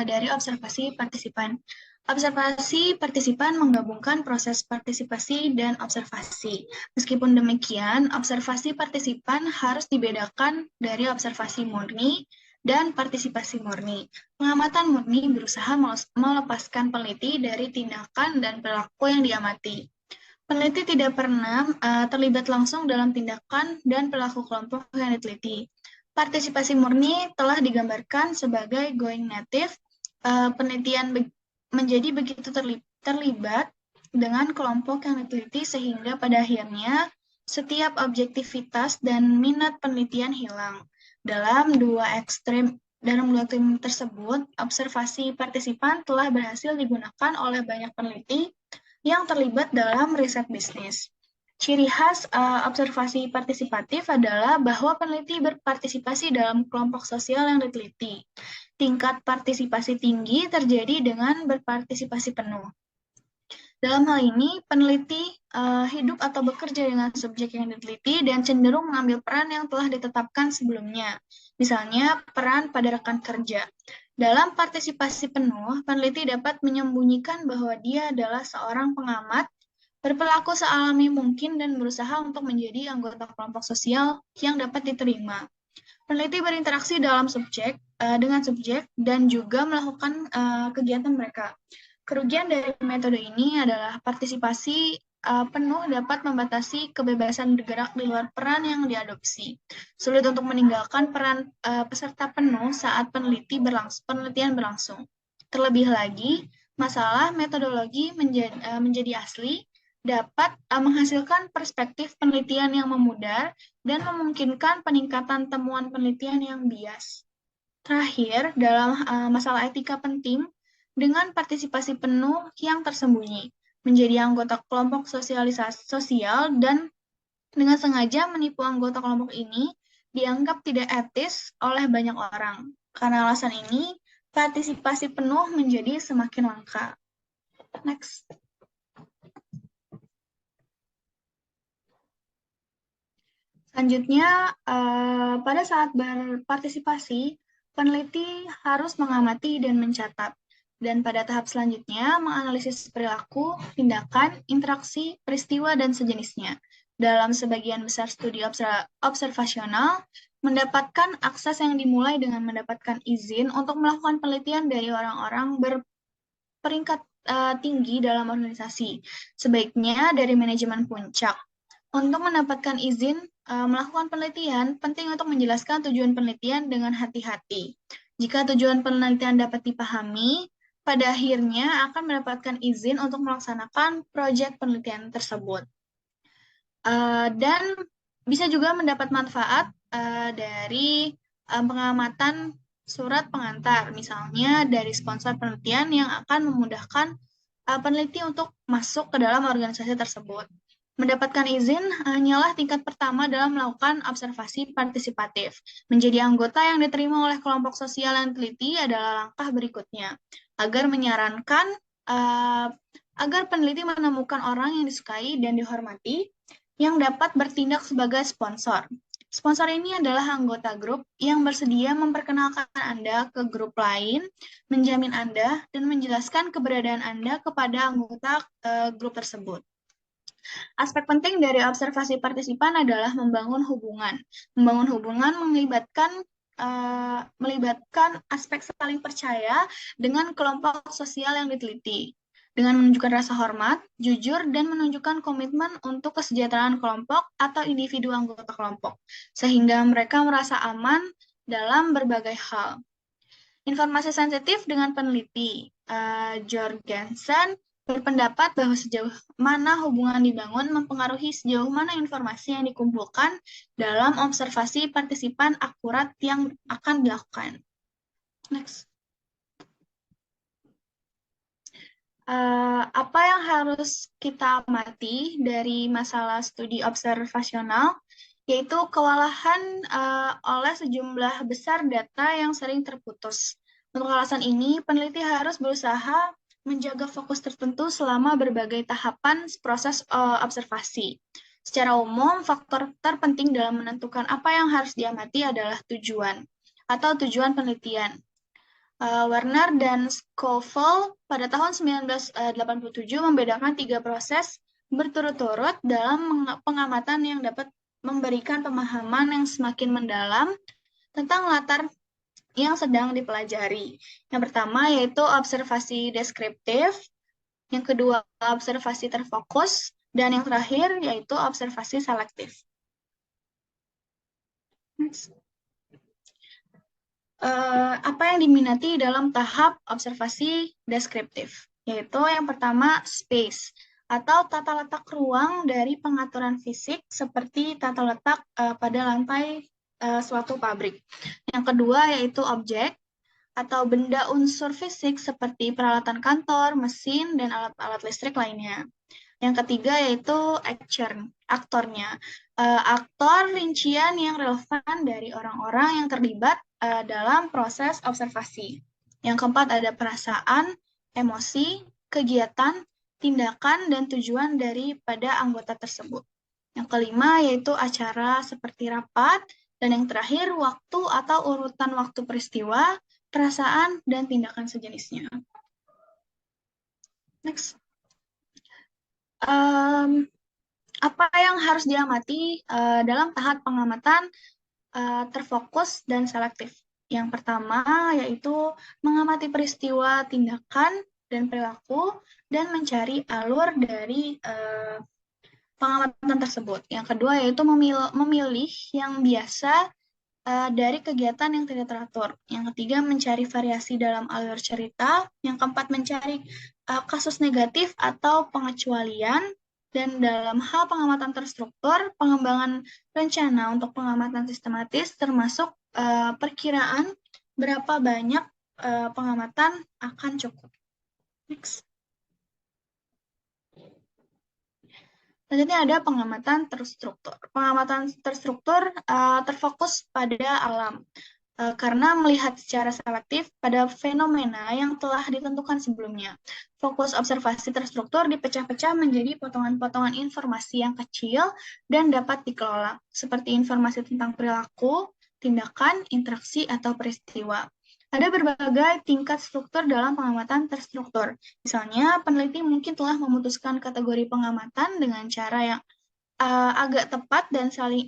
dari observasi partisipan. Observasi partisipan menggabungkan proses partisipasi dan observasi. Meskipun demikian, observasi partisipan harus dibedakan dari observasi murni dan partisipasi murni. Pengamatan murni berusaha melepaskan peneliti dari tindakan dan perilaku yang diamati. Peneliti tidak pernah terlibat langsung dalam tindakan dan perilaku kelompok yang diteliti. Partisipasi murni telah digambarkan sebagai going native. Penelitian menjadi begitu terlibat dengan kelompok yang diteliti sehingga pada akhirnya setiap objektivitas dan minat penelitian hilang. Dalam dua ekstrem tersebut, observasi partisipan telah berhasil digunakan oleh banyak peneliti yang terlibat dalam riset bisnis. Ciri khas observasi partisipatif adalah bahwa peneliti berpartisipasi dalam kelompok sosial yang diteliti. Tingkat partisipasi tinggi terjadi dengan berpartisipasi penuh. Dalam hal ini, peneliti hidup atau bekerja dengan subjek yang diteliti dan cenderung mengambil peran yang telah ditetapkan sebelumnya. Misalnya, peran pada rekan kerja. Dalam partisipasi penuh, peneliti dapat menyembunyikan bahwa dia adalah seorang pengamat, berperilaku sealami mungkin dan berusaha untuk menjadi anggota kelompok sosial yang dapat diterima. Peneliti berinteraksi dengan subjek dan juga melakukan kegiatan mereka. Kerugian dari metode ini adalah partisipasi penuh dapat membatasi kebebasan bergerak di luar peran yang diadopsi. Sulit untuk meninggalkan peran peserta penuh saat penelitian berlangsung. Terlebih lagi, masalah metodologi menjadi asli dapat menghasilkan perspektif penelitian yang memudar dan memungkinkan peningkatan temuan penelitian yang bias. Terakhir, dalam masalah etika penting, dengan partisipasi penuh yang tersembunyi, menjadi anggota kelompok sosialisasi sosial dan dengan sengaja menipu anggota kelompok ini dianggap tidak etis oleh banyak orang. Karena alasan ini, partisipasi penuh menjadi semakin langka. Next. Selanjutnya, pada saat berpartisipasi, peneliti harus mengamati dan mencatat. Dan pada tahap selanjutnya, menganalisis perilaku, tindakan, interaksi, peristiwa, dan sejenisnya. Dalam sebagian besar studi observasional, mendapatkan akses yang dimulai dengan mendapatkan izin untuk melakukan penelitian dari orang-orang berperingkat tinggi dalam organisasi, sebaiknya dari manajemen puncak. Untuk mendapatkan izin melakukan penelitian, penting untuk menjelaskan tujuan penelitian dengan hati-hati. Jika tujuan penelitian dapat dipahami, pada akhirnya akan mendapatkan izin untuk melaksanakan proyek penelitian tersebut. Dan bisa juga mendapat manfaat dari pengamatan surat pengantar, misalnya dari sponsor penelitian yang akan memudahkan peneliti untuk masuk ke dalam organisasi tersebut. Mendapatkan izin hanyalah tingkat pertama dalam melakukan observasi partisipatif. Menjadi anggota yang diterima oleh kelompok sosial yang teliti adalah langkah berikutnya, agar menyarankan agar peneliti menemukan orang yang disukai dan dihormati yang dapat bertindak sebagai sponsor. Sponsor ini adalah anggota grup yang bersedia memperkenalkan Anda ke grup lain, menjamin Anda, dan menjelaskan keberadaan Anda kepada anggota grup tersebut. Aspek penting dari observasi partisipan adalah membangun hubungan. Membangun hubungan melibatkan aspek saling percaya dengan kelompok sosial yang diteliti. Dengan menunjukkan rasa hormat, jujur, dan menunjukkan komitmen untuk kesejahteraan kelompok atau individu anggota kelompok, sehingga mereka merasa aman dalam berbagai hal. Informasi sensitif dengan peneliti. Jorgensen berpendapat bahwa sejauh mana hubungan dibangun mempengaruhi sejauh mana informasi yang dikumpulkan dalam observasi partisipan akurat yang akan dilakukan. Next. Apa yang harus kita amati dari masalah studi observasional, yaitu kewalahan oleh sejumlah besar data yang sering terputus. Untuk alasan ini, peneliti harus berusaha menjaga fokus tertentu selama berbagai tahapan proses observasi. Secara umum, faktor terpenting dalam menentukan apa yang harus diamati adalah tujuan atau tujuan penelitian. Werner dan Scovel pada tahun 1987 membedakan 3 proses berturut-turut dalam pengamatan yang dapat memberikan pemahaman yang semakin mendalam tentang latar yang sedang dipelajari. Yang pertama yaitu observasi deskriptif, yang kedua observasi terfokus, dan yang terakhir yaitu observasi selektif. Next. Apa yang diminati dalam tahap observasi deskriptif, yaitu yang pertama space, atau tata letak ruang dari pengaturan fisik seperti tata letak pada lantai suatu pabrik. Yang kedua yaitu objek, atau benda unsur fisik seperti peralatan kantor, mesin, dan alat-alat listrik lainnya. Yang ketiga yaitu aktornya. Aktor rincian yang relevan dari orang-orang yang terlibat dalam proses observasi. Yang keempat ada perasaan, emosi, kegiatan, tindakan, dan tujuan daripada anggota tersebut. Yang kelima yaitu acara seperti rapat, dan yang terakhir waktu atau urutan waktu peristiwa, perasaan, dan tindakan sejenisnya. Next. Apa yang harus diamati dalam tahap pengamatan terfokus dan selektif. Yang pertama yaitu mengamati peristiwa, tindakan, dan perilaku, dan mencari alur dari pengamatan tersebut. Yang kedua yaitu memilih yang biasa dari kegiatan yang tidak teratur. Yang ketiga, mencari variasi dalam alur cerita. Yang keempat, mencari kasus negatif atau pengecualian. Dan dalam hal pengamatan terstruktur, pengembangan rencana untuk pengamatan sistematis termasuk perkiraan berapa banyak pengamatan akan cukup. Next. Selanjutnya ada pengamatan terstruktur. Pengamatan terstruktur terfokus pada alam, karena melihat secara selektif pada fenomena yang telah ditentukan sebelumnya. Fokus observasi terstruktur dipecah-pecah menjadi potongan-potongan informasi yang kecil dan dapat dikelola, seperti informasi tentang perilaku, tindakan, interaksi, atau peristiwa. Ada berbagai tingkat struktur dalam pengamatan terstruktur. Misalnya, peneliti mungkin telah memutuskan kategori pengamatan dengan cara yang agak tepat dan saling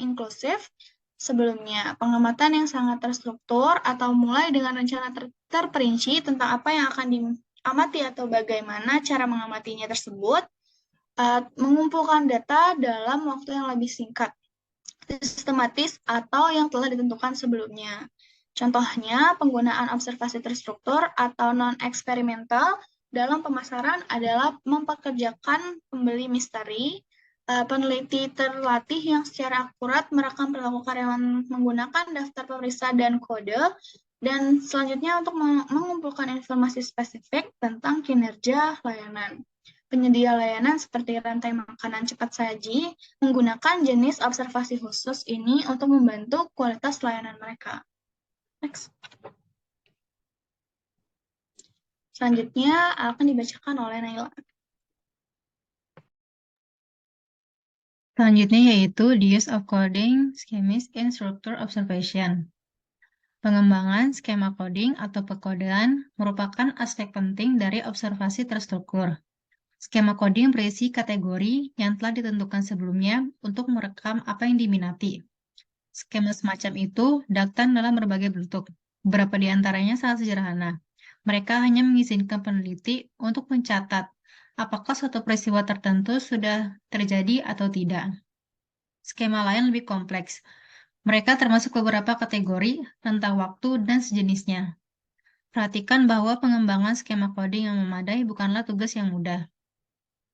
inklusif. Sebelumnya, pengamatan yang sangat terstruktur atau mulai dengan rencana terperinci tentang apa yang akan diamati atau bagaimana cara mengamatinya tersebut, mengumpulkan data dalam waktu yang lebih singkat, sistematis, atau yang telah ditentukan sebelumnya. Contohnya, penggunaan observasi terstruktur atau non-eksperimental dalam pemasaran adalah mempekerjakan pembeli misteri, peneliti terlatih yang secara akurat merekam perilaku karyawan menggunakan daftar pemeriksa dan kode, dan selanjutnya untuk mengumpulkan informasi spesifik tentang kinerja layanan. Penyedia layanan seperti rantai makanan cepat saji menggunakan jenis observasi khusus ini untuk membantu kualitas layanan mereka. Next. Selanjutnya akan dibacakan oleh Naila. Selanjutnya yaitu the use of coding schemes in structure observation. Pengembangan skema coding atau pekodean merupakan aspek penting dari observasi terstruktur. Skema coding berisi kategori yang telah ditentukan sebelumnya untuk merekam apa yang diminati. Skema semacam itu datang dalam berbagai bentuk. Beberapa di antaranya sangat sederhana. Mereka hanya mengizinkan peneliti untuk mencatat apakah suatu peristiwa tertentu sudah terjadi atau tidak. Skema lain lebih kompleks. Mereka termasuk beberapa kategori, rentang waktu, dan sejenisnya. Perhatikan bahwa pengembangan skema coding yang memadai bukanlah tugas yang mudah.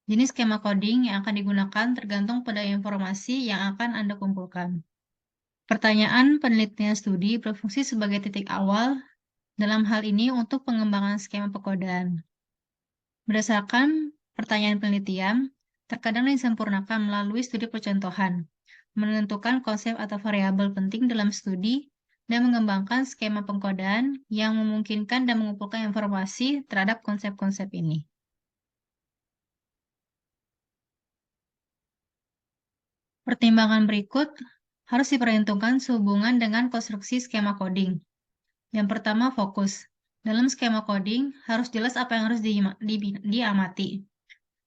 Jenis skema coding yang akan digunakan tergantung pada informasi yang akan Anda kumpulkan. Pertanyaan penelitian studi berfungsi sebagai titik awal dalam hal ini untuk pengembangan skema pekodean. Berdasarkan pertanyaan penelitian, terkadang disempurnakan melalui studi percontohan, menentukan konsep atau variabel penting dalam studi, dan mengembangkan skema pengkodean yang memungkinkan dan mengumpulkan informasi terhadap konsep-konsep ini. Pertimbangan berikut harus diperhitungkan sehubungan dengan konstruksi skema coding. Yang pertama, fokus. Dalam skema coding, harus jelas apa yang harus diamati.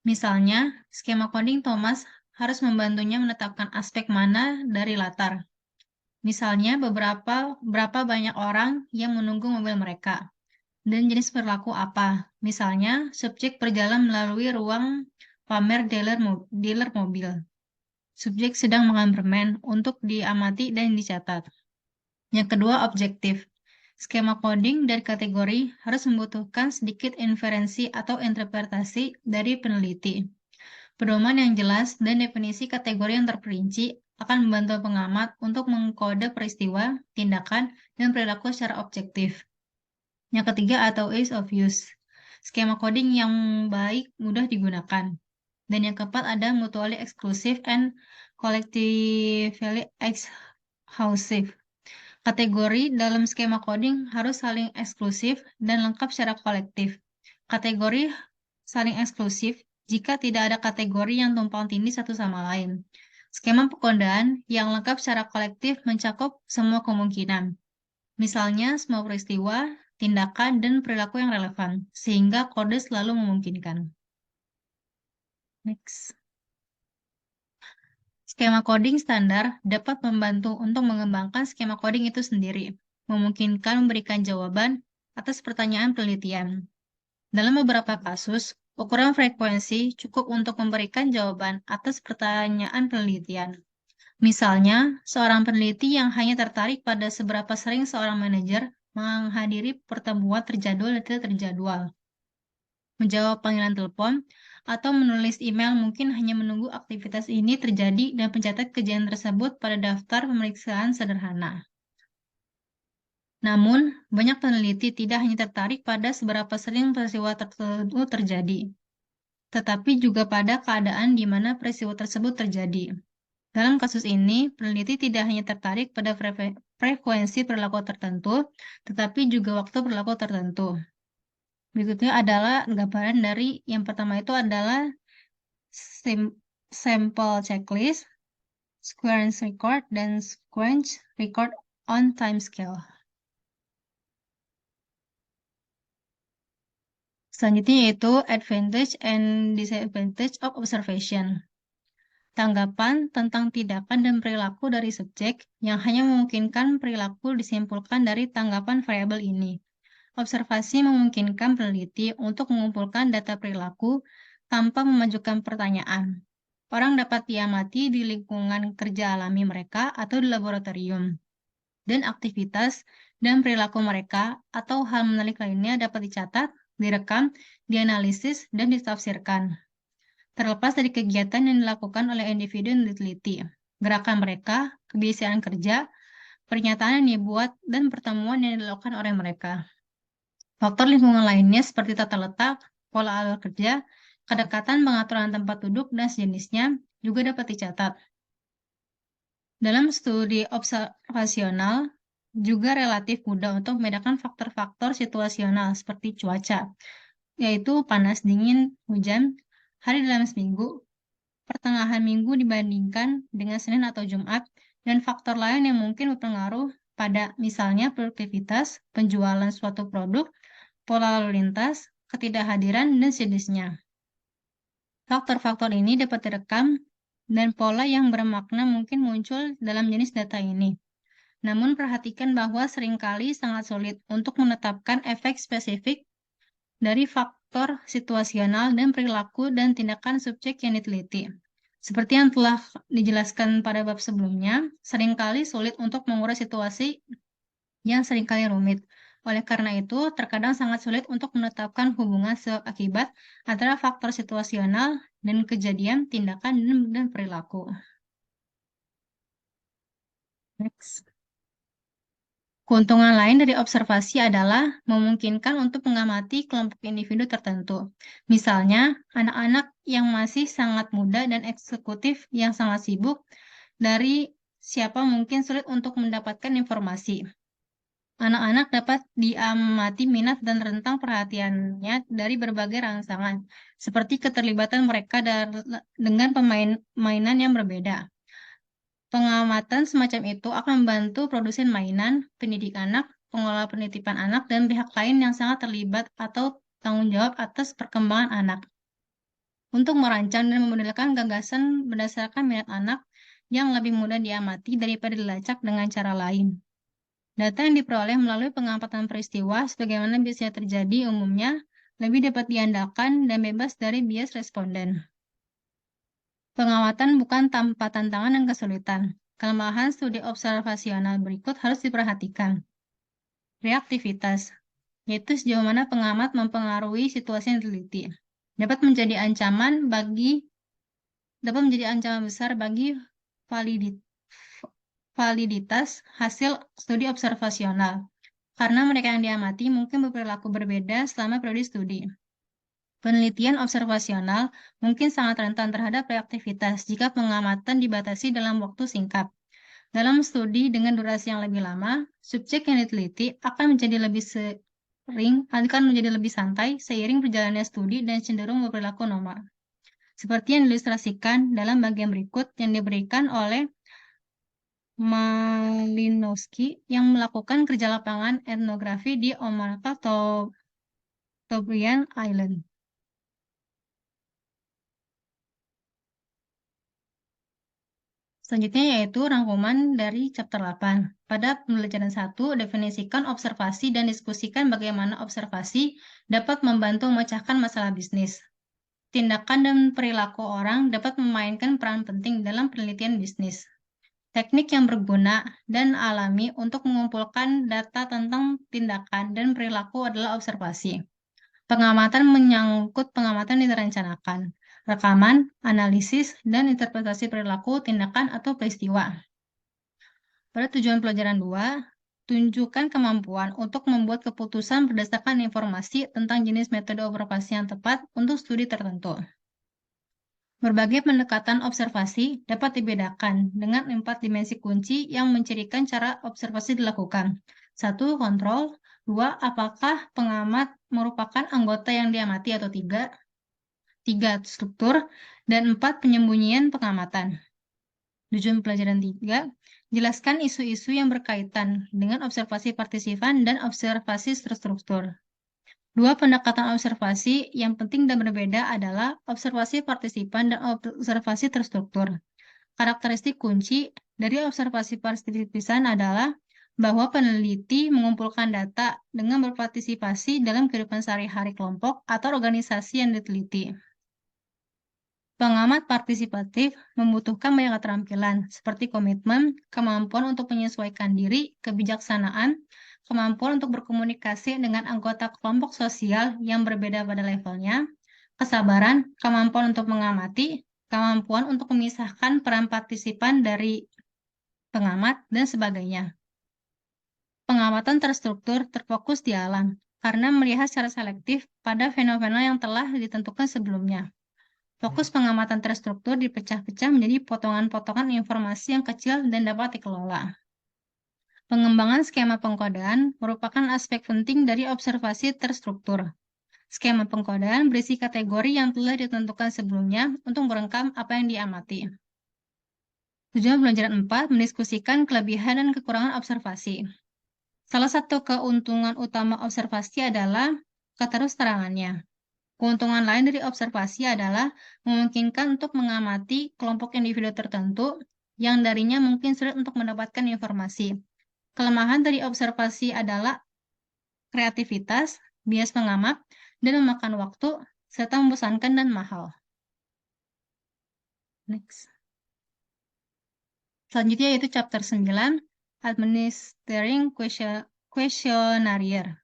Misalnya, skema coding Thomas harus membantunya menetapkan aspek mana dari latar. Misalnya, berapa banyak orang yang menunggu mobil mereka. Dan jenis perilaku apa. Misalnya, subjek berjalan melalui ruang pamer dealer mobil. Subjek sedang makan permen untuk diamati dan dicatat. Yang kedua, objektif. Skema coding dan kategori harus membutuhkan sedikit inferensi atau interpretasi dari peneliti. Pedoman yang jelas dan definisi kategori yang terperinci akan membantu pengamat untuk mengkode peristiwa, tindakan, dan perilaku secara objektif. Yang ketiga, atau ease of use. Skema coding yang baik mudah digunakan. Dan yang keempat ada mutually exclusive and collectively exclusive. Kategori dalam skema coding harus saling eksklusif dan lengkap secara kolektif. Kategori saling eksklusif jika tidak ada kategori yang tumpang tindih satu sama lain. Skema pekodean yang lengkap secara kolektif mencakup semua kemungkinan. Misalnya semua peristiwa, tindakan, dan perilaku yang relevan, sehingga kode selalu memungkinkan. Next. Skema coding standar dapat membantu untuk mengembangkan skema coding itu sendiri, memungkinkan memberikan jawaban atas pertanyaan penelitian. Dalam beberapa kasus, ukuran frekuensi cukup untuk memberikan jawaban atas pertanyaan penelitian. Misalnya, seorang peneliti yang hanya tertarik pada seberapa sering seorang manajer menghadiri pertemuan terjadwal dan tidak terjadwal, menjawab panggilan telepon, atau menulis email mungkin hanya menunggu aktivitas ini terjadi dan mencatat kejadian tersebut pada daftar pemeriksaan sederhana. Namun, banyak peneliti tidak hanya tertarik pada seberapa sering peristiwa tersebut terjadi, tetapi juga pada keadaan di mana peristiwa tersebut terjadi. Dalam kasus ini, peneliti tidak hanya tertarik pada frekuensi perilaku tertentu, tetapi juga waktu perilaku tertentu. Berikutnya adalah gambaran dari yang pertama itu adalah sample checklist, sequence record, dan sequence record on time scale. Selanjutnya yaitu advantage and disadvantage of observation. Tanggapan tentang tindakan dan perilaku dari subjek yang hanya memungkinkan perilaku disimpulkan dari tanggapan variabel ini. Observasi memungkinkan peneliti untuk mengumpulkan data perilaku tanpa memajukan pertanyaan. Orang dapat diamati di lingkungan kerja alami mereka atau di laboratorium. Dan aktivitas dan perilaku mereka atau hal menarik lainnya dapat dicatat, direkam, dianalisis, dan ditafsirkan. Terlepas dari kegiatan yang dilakukan oleh individu yang diteliti, gerakan mereka, kebiasaan kerja, pernyataan yang dibuat, dan pertemuan yang dilakukan oleh mereka. Faktor lingkungan lainnya seperti tata letak, pola alur kerja, kedekatan pengaturan tempat duduk, dan sejenisnya juga dapat dicatat. Dalam studi observasional, juga relatif mudah untuk membedakan faktor-faktor situasional seperti cuaca, yaitu panas, dingin, hujan, hari dalam seminggu, pertengahan minggu dibandingkan dengan Senin atau Jumat, dan faktor lain yang mungkin berpengaruh pada misalnya produktivitas, penjualan suatu produk, pola lalu lintas, ketidakhadiran, dan sejenisnya. Faktor-faktor ini dapat direkam dan pola yang bermakna mungkin muncul dalam jenis data ini. Namun perhatikan bahwa seringkali sangat sulit untuk menetapkan efek spesifik dari faktor situasional dan perilaku dan tindakan subjek yang diteliti. Seperti yang telah dijelaskan pada bab sebelumnya, seringkali sulit untuk mengurai situasi yang seringkali rumit. Oleh karena itu, terkadang sangat sulit untuk menetapkan hubungan sebab akibat antara faktor situasional dan kejadian, tindakan, dan perilaku. Next. Keuntungan lain dari observasi adalah memungkinkan untuk mengamati kelompok individu tertentu. Misalnya, anak-anak yang masih sangat muda dan eksekutif yang sangat sibuk, dari siapa mungkin sulit untuk mendapatkan informasi. Anak-anak dapat diamati minat dan rentang perhatiannya dari berbagai rangsangan, seperti keterlibatan mereka dengan mainan yang berbeda. Pengamatan semacam itu akan membantu produsen mainan, pendidik anak, pengelola penitipan anak, dan pihak lain yang sangat terlibat atau tanggung jawab atas perkembangan anak. Untuk merancang dan memodelkan gagasan berdasarkan minat anak yang lebih mudah diamati daripada dilacak dengan cara lain. Data yang diperoleh melalui pengamatan peristiwa sebagaimana biasanya terjadi umumnya lebih dapat diandalkan dan bebas dari bias responden. Pengamatan bukan tanpa tantangan dan kesulitan. Kelemahan studi observasional berikut harus diperhatikan. Reaktivitas, yaitu sejauh mana pengamat mempengaruhi situasi yang diteliti, dapat menjadi ancaman besar bagi validitas hasil studi observasional, karena mereka yang diamati mungkin berperilaku berbeda selama periode studi. Penelitian observasional mungkin sangat rentan terhadap reaktivitas jika pengamatan dibatasi dalam waktu singkat. Dalam studi dengan durasi yang lebih lama, subjek yang diteliti akan menjadi lebih santai seiring berjalannya studi dan cenderung berperilaku normal. Seperti yang diilustrasikan dalam bagian berikut yang diberikan oleh Malinowski yang melakukan kerja lapangan etnografi di Omarka, Tobrian Island. Selanjutnya yaitu rangkuman dari chapter 8. Pada pembelajaran 1, definisikan observasi dan diskusikan bagaimana observasi dapat membantu memecahkan masalah bisnis. Tindakan dan perilaku orang dapat memainkan peran penting dalam penelitian bisnis. Teknik yang berguna dan alami untuk mengumpulkan data tentang tindakan dan perilaku adalah observasi. Pengamatan menyangkut pengamatan yang direncanakan, rekaman, analisis, dan interpretasi perilaku, tindakan, atau peristiwa. Pada tujuan pelajaran 2, tunjukkan kemampuan untuk membuat keputusan berdasarkan informasi tentang jenis metode observasi yang tepat untuk studi tertentu. Berbagai pendekatan observasi dapat dibedakan dengan 4 dimensi kunci yang mencirikan cara observasi dilakukan. 1. Kontrol. 2. Apakah pengamat merupakan anggota yang diamati atau tidak? 3. Struktur. Dan 4. Penyembunyian pengamatan. Tujuan pelajaran 3. Jelaskan isu-isu yang berkaitan dengan observasi partisipan dan observasi terstruktur. 2 pendekatan observasi yang penting dan berbeda adalah observasi partisipan dan observasi terstruktur. Karakteristik kunci dari observasi partisipan adalah bahwa peneliti mengumpulkan data dengan berpartisipasi dalam kehidupan sehari-hari kelompok atau organisasi yang diteliti. Pengamat partisipatif membutuhkan banyak keterampilan, seperti komitmen, kemampuan untuk menyesuaikan diri, kebijaksanaan, kemampuan untuk berkomunikasi dengan anggota kelompok sosial yang berbeda pada levelnya, kesabaran, kemampuan untuk mengamati, kemampuan untuk memisahkan peran partisipan dari pengamat, dan sebagainya. Pengamatan terstruktur terfokus di alam, karena melihat secara selektif pada fenomena yang telah ditentukan sebelumnya. Fokus pengamatan terstruktur dipecah-pecah menjadi potongan-potongan informasi yang kecil dan dapat dikelola. Pengembangan skema pengkodean merupakan aspek penting dari observasi terstruktur. Skema pengkodean berisi kategori yang telah ditentukan sebelumnya untuk merekam apa yang diamati. Tujuan pelajaran 4, mendiskusikan kelebihan dan kekurangan observasi. Salah satu keuntungan utama observasi adalah keterus-terangannya. Keuntungan lain dari observasi adalah memungkinkan untuk mengamati kelompok individu tertentu yang darinya mungkin sulit untuk mendapatkan informasi. Kelemahan dari observasi adalah kreativitas, bias pengamat, dan memakan waktu, serta membosankan dan mahal. Next. Selanjutnya yaitu chapter 9, Administering Questionnaire.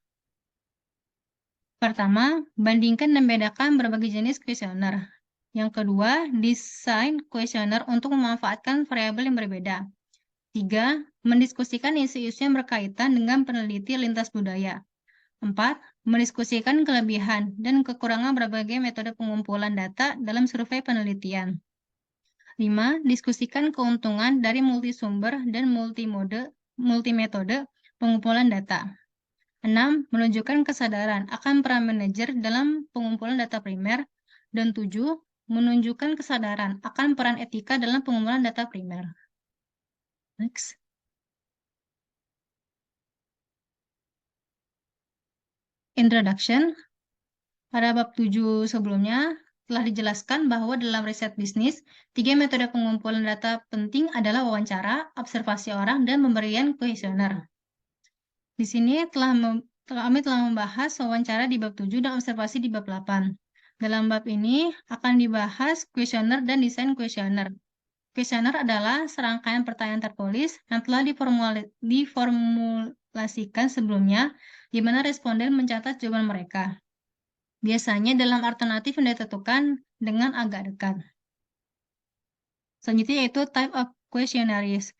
Pertama, bandingkan dan bedakan berbagai jenis kuesioner. Yang kedua, desain kuesioner untuk memanfaatkan variabel yang berbeda. 3. Mendiskusikan isu-isu yang berkaitan dengan peneliti lintas budaya. 4. Mendiskusikan kelebihan dan kekurangan berbagai metode pengumpulan data dalam survei penelitian. 5. Diskusikan keuntungan dari multisumber dan multimetode pengumpulan data. 6. Menunjukkan kesadaran akan peran manajer dalam pengumpulan data primer. Dan 7. Menunjukkan kesadaran akan peran etika dalam pengumpulan data primer. Next. Introduction. Pada bab 7 sebelumnya telah dijelaskan bahwa dalam riset bisnis, 3 metode pengumpulan data penting adalah wawancara, observasi orang, dan pemberian kuesioner. Di sini kami telah membahas wawancara di bab 7 dan observasi di bab 8. Dalam bab ini akan dibahas kuesioner dan desain kuesioner. Kuesioner adalah serangkaian pertanyaan tertulis yang telah diformulasikan sebelumnya, di mana responden mencatat jawaban mereka. Biasanya dalam alternatif yang ditentukan dengan agak dekat. Selanjutnya yaitu type of questionnaires.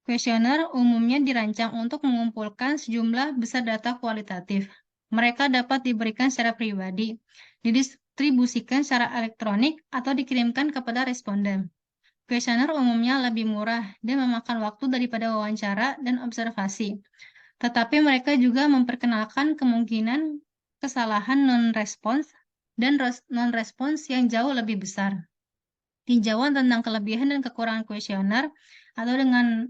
Kuesioner umumnya dirancang untuk mengumpulkan sejumlah besar data kualitatif. Mereka dapat diberikan secara pribadi, didistribusikan secara elektronik, atau dikirimkan kepada responden. Kuesioner umumnya lebih murah dan memakan waktu daripada wawancara dan observasi. Tetapi mereka juga memperkenalkan kemungkinan kesalahan non-respons dan non-respons yang jauh lebih besar. Tinjauan tentang kelebihan dan kekurangan kuesioner atau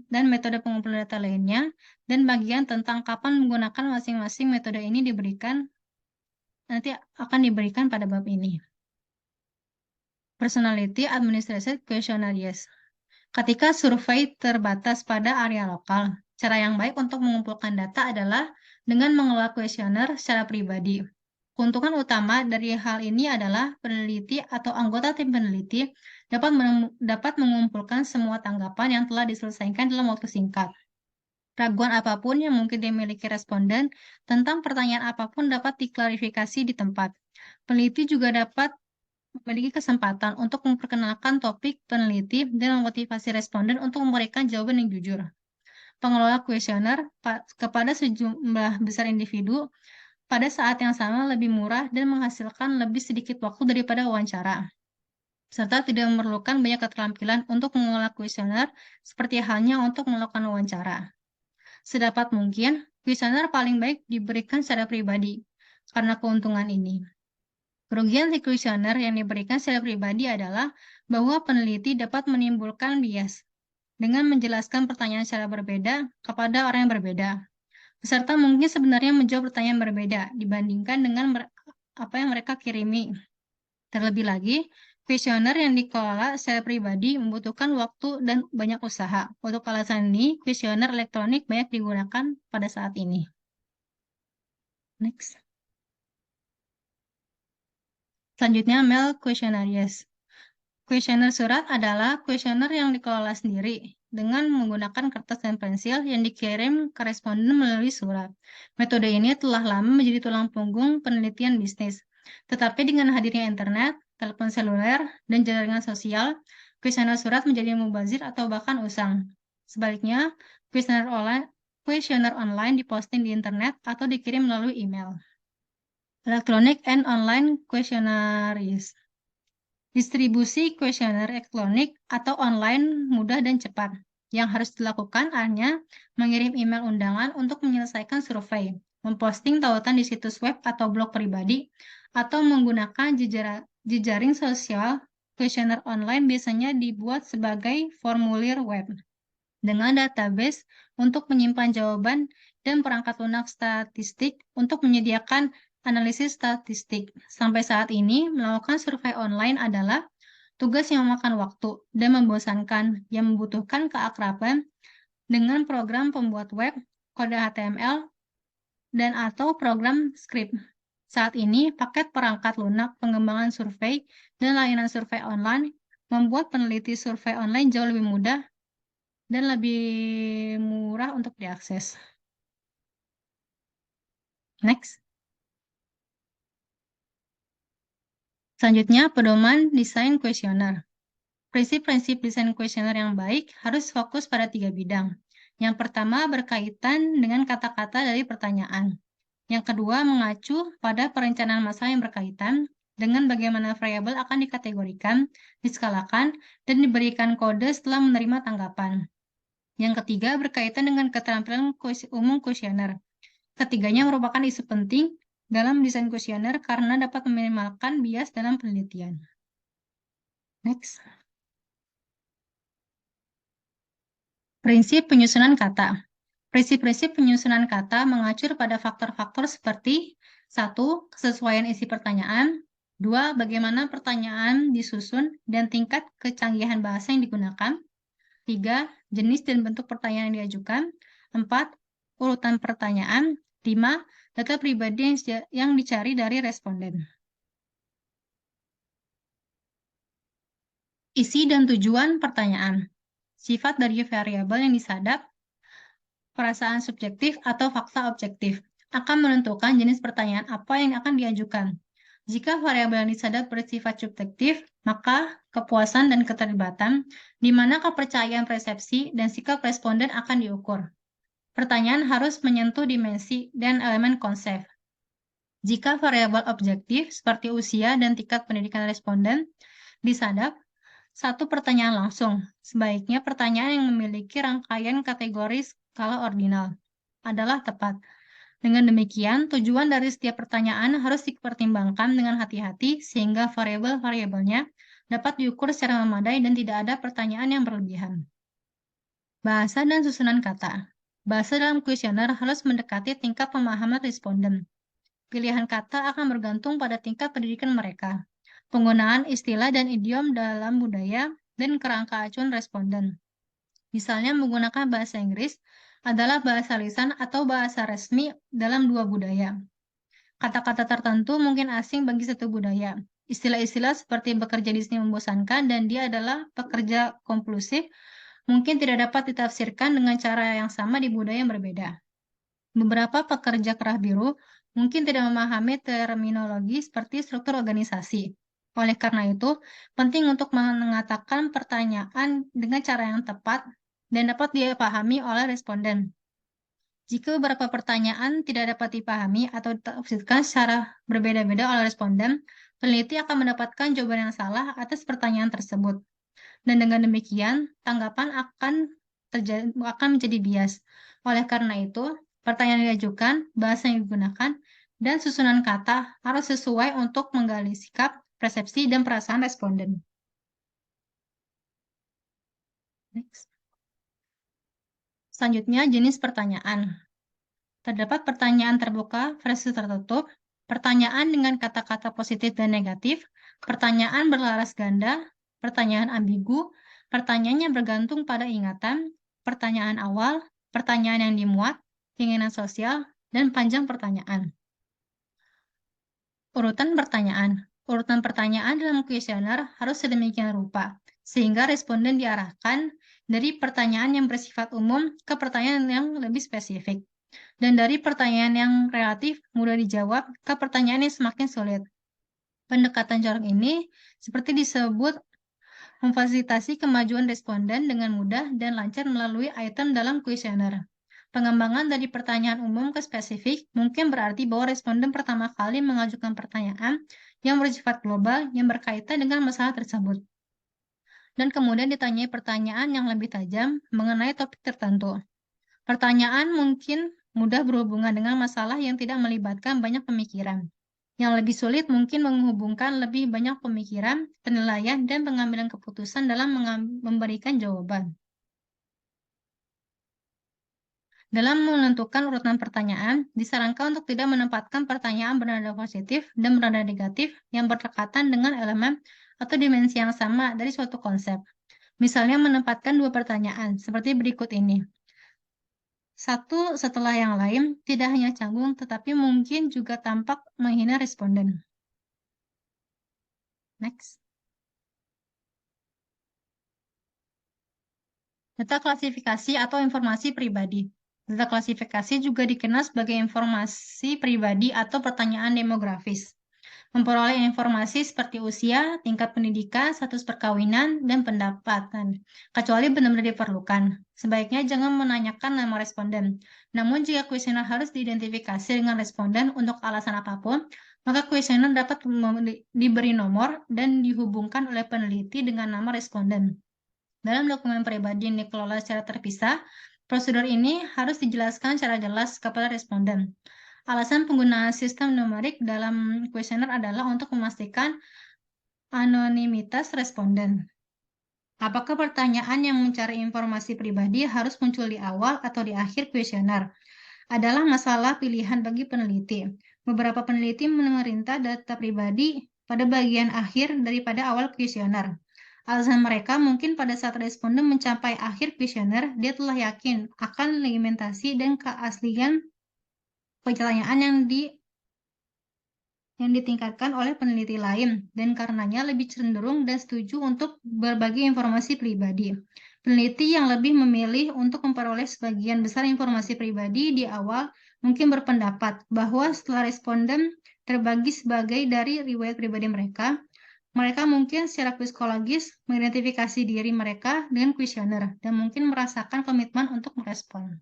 dan metode pengumpulan data lainnya, dan bagian tentang kapan menggunakan masing-masing metode ini nanti akan diberikan pada bab ini. Personality Administrated Questionnaires. Ketika survei terbatas pada area lokal, cara yang baik untuk mengumpulkan data adalah dengan mengelola kuesioner secara pribadi. Keuntungan utama dari hal ini adalah peneliti atau anggota tim peneliti dapat mengumpulkan semua tanggapan yang telah diselesaikan dalam waktu singkat. Raguan apapun yang mungkin dimiliki responden tentang pertanyaan apapun dapat diklarifikasi di tempat. Peneliti juga dapat memiliki kesempatan untuk memperkenalkan topik peneliti dan memotivasi responden untuk memberikan jawaban yang jujur. Pengelola kuesioner kepada sejumlah besar individu pada saat yang sama lebih murah dan menghasilkan lebih sedikit waktu daripada wawancara, serta tidak memerlukan banyak keterampilan untuk mengelola kuesioner seperti halnya untuk melakukan wawancara. Sedapat mungkin, kuesioner paling baik diberikan secara pribadi karena keuntungan ini. Kerugian di kuesioner yang diberikan secara pribadi adalah bahwa peneliti dapat menimbulkan bias dengan menjelaskan pertanyaan secara berbeda kepada orang yang berbeda. Peserta mungkin sebenarnya menjawab pertanyaan berbeda dibandingkan dengan apa yang mereka kirimi. Terlebih lagi, kuesioner yang dikelola secara pribadi membutuhkan waktu dan banyak usaha. Untuk alasan ini, kuesioner elektronik banyak digunakan pada saat ini. Next. Selanjutnya, mail questionnaires. Kuesioner surat adalah kuesioner yang dikelola sendiri dengan menggunakan kertas dan pensil yang dikirim ke responden melalui surat. Metode ini telah lama menjadi tulang punggung penelitian bisnis. Tetapi dengan hadirnya internet, telepon seluler, dan jaringan sosial, kuesioner surat menjadi mubazir atau bahkan usang. Sebaliknya, kuesioner online diposting di internet atau dikirim melalui email. Electronic and online questionnaires. Distribusi kuesioner elektronik atau online mudah dan cepat. Yang harus dilakukan hanya mengirim email undangan untuk menyelesaikan survei, memposting tautan di situs web atau blog pribadi, atau menggunakan jejaring sosial. Kuesioner online biasanya dibuat sebagai formulir web dengan database untuk menyimpan jawaban dan perangkat lunak statistik untuk menyediakan analisis statistik. Sampai saat ini, melakukan survei online adalah tugas yang memakan waktu dan membosankan, yang membutuhkan keakraban dengan program pembuat web, kode HTML, dan atau program script. Saat ini, paket perangkat lunak pengembangan survei dan layanan survei online membuat peneliti survei online jauh lebih mudah dan lebih murah untuk diakses. Next. Selanjutnya, pedoman desain kuesioner. Prinsip-prinsip desain kuesioner yang baik harus fokus pada 3 bidang. Yang pertama berkaitan dengan kata-kata dari pertanyaan. Yang kedua mengacu pada perencanaan masalah yang berkaitan dengan bagaimana variabel akan dikategorikan, diskalakan, dan diberikan kode setelah menerima tanggapan. Yang ketiga berkaitan dengan keterampilan umum kuesioner. Ketiganya merupakan isu penting dalam desain kuesioner karena dapat meminimalkan bias dalam penelitian. Next. Prinsip penyusunan kata. Prinsip-prinsip penyusunan kata mengacu pada faktor-faktor seperti 1. Kesesuaian isi pertanyaan, 2. Bagaimana pertanyaan disusun dan tingkat kecanggihan bahasa yang digunakan, 3. Jenis dan bentuk pertanyaan yang diajukan, 4. Urutan pertanyaan, 5. Data pribadi yang dicari dari responden. Isi dan tujuan pertanyaan. Sifat dari variabel yang disadap, perasaan subjektif atau fakta objektif akan menentukan jenis pertanyaan apa yang akan diajukan. Jika variabel yang disadap bersifat subjektif, maka kepuasan dan keterlibatan, di mana kepercayaan persepsi dan sikap responden akan diukur. Pertanyaan harus menyentuh dimensi dan elemen konsep. Jika variabel objektif seperti usia dan tingkat pendidikan responden disadap, satu pertanyaan langsung. Sebaiknya pertanyaan yang memiliki rangkaian kategori skala ordinal adalah tepat. Dengan demikian, tujuan dari setiap pertanyaan harus dipertimbangkan dengan hati-hati sehingga variabel-variabelnya dapat diukur secara memadai dan tidak ada pertanyaan yang berlebihan. Bahasa dan susunan kata. Bahasa dalam kuesioner harus mendekati tingkat pemahaman responden. Pilihan kata akan bergantung pada tingkat pendidikan mereka. Penggunaan istilah dan idiom dalam budaya dan kerangka acuan responden. Misalnya menggunakan bahasa Inggris adalah bahasa lisan atau bahasa resmi dalam dua budaya. Kata-kata tertentu mungkin asing bagi satu budaya. Istilah-istilah seperti bekerja di sini membosankan dan dia adalah pekerja konklusif mungkin tidak dapat ditafsirkan dengan cara yang sama di budaya yang berbeda. Beberapa pekerja kerah biru mungkin tidak memahami terminologi seperti struktur organisasi. Oleh karena itu, penting untuk mengatakan pertanyaan dengan cara yang tepat dan dapat dipahami oleh responden. Jika beberapa pertanyaan tidak dapat dipahami atau ditafsirkan secara berbeda-beda oleh responden, peneliti akan mendapatkan jawaban yang salah atas pertanyaan tersebut. Dan dengan demikian, tanggapan akan menjadi bias. Oleh karena itu, pertanyaan yang diajukan, bahasa yang digunakan, dan susunan kata harus sesuai untuk menggali sikap, persepsi, dan perasaan responden. Next. Selanjutnya, jenis pertanyaan. Terdapat pertanyaan terbuka versus tertutup, pertanyaan dengan kata-kata positif dan negatif, pertanyaan berlaras ganda, pertanyaan ambigu, pertanyaan yang bergantung pada ingatan, pertanyaan awal, pertanyaan yang dimuat, keinginan sosial, dan panjang pertanyaan. Urutan pertanyaan. Urutan pertanyaan dalam kuesioner harus sedemikian rupa, sehingga responden diarahkan dari pertanyaan yang bersifat umum ke pertanyaan yang lebih spesifik, dan dari pertanyaan yang relatif mudah dijawab ke pertanyaan yang semakin sulit. Pendekatan corong ini seperti disebut memfasilitasi kemajuan responden dengan mudah dan lancar melalui item dalam kuesioner. Pengembangan dari pertanyaan umum ke spesifik mungkin berarti bahwa responden pertama kali mengajukan pertanyaan yang bersifat global yang berkaitan dengan masalah tersebut. Dan kemudian ditanyai pertanyaan yang lebih tajam mengenai topik tertentu. Pertanyaan mungkin mudah berhubungan dengan masalah yang tidak melibatkan banyak pemikiran. Yang lebih sulit mungkin menghubungkan lebih banyak pemikiran, penilaian, dan pengambilan keputusan dalam memberikan jawaban. Dalam menentukan urutan pertanyaan, disarankan untuk tidak menempatkan pertanyaan bernada positif dan bernada negatif yang berdekatan dengan elemen atau dimensi yang sama dari suatu konsep. Misalnya menempatkan dua pertanyaan, seperti berikut ini. Satu setelah yang lain tidak hanya canggung, tetapi mungkin juga tampak menghina responden. Next. Data klasifikasi atau informasi pribadi. Data klasifikasi juga dikenal sebagai informasi pribadi atau pertanyaan demografis. Memperoleh informasi seperti usia, tingkat pendidikan, status perkawinan, dan pendapatan, kecuali benar-benar diperlukan. Sebaiknya jangan menanyakan nama responden. Namun jika kuesioner harus diidentifikasi dengan responden untuk alasan apapun, maka kuesioner dapat diberi nomor dan dihubungkan oleh peneliti dengan nama responden. Dalam dokumen pribadi yang dikelola secara terpisah, prosedur ini harus dijelaskan secara jelas kepada responden. Alasan penggunaan sistem numerik dalam kuesioner adalah untuk memastikan anonimitas responden. Apakah pertanyaan yang mencari informasi pribadi harus muncul di awal atau di akhir kuesioner? Adalah masalah pilihan bagi peneliti. Beberapa peneliti memerintah data pribadi pada bagian akhir daripada awal kuesioner. Alasan mereka mungkin pada saat responden mencapai akhir kuesioner, dia telah yakin akan legitimasi dan keaslian pertanyaan yang ditingkatkan oleh peneliti lain, dan karenanya lebih cenderung dan setuju untuk berbagi informasi pribadi. Peneliti yang lebih memilih untuk memperoleh sebagian besar informasi pribadi di awal mungkin berpendapat bahwa setelah responden terbagi sebagai dari riwayat pribadi mereka mungkin secara psikologis mengidentifikasi diri mereka dengan kuesioner dan mungkin merasakan komitmen untuk merespon.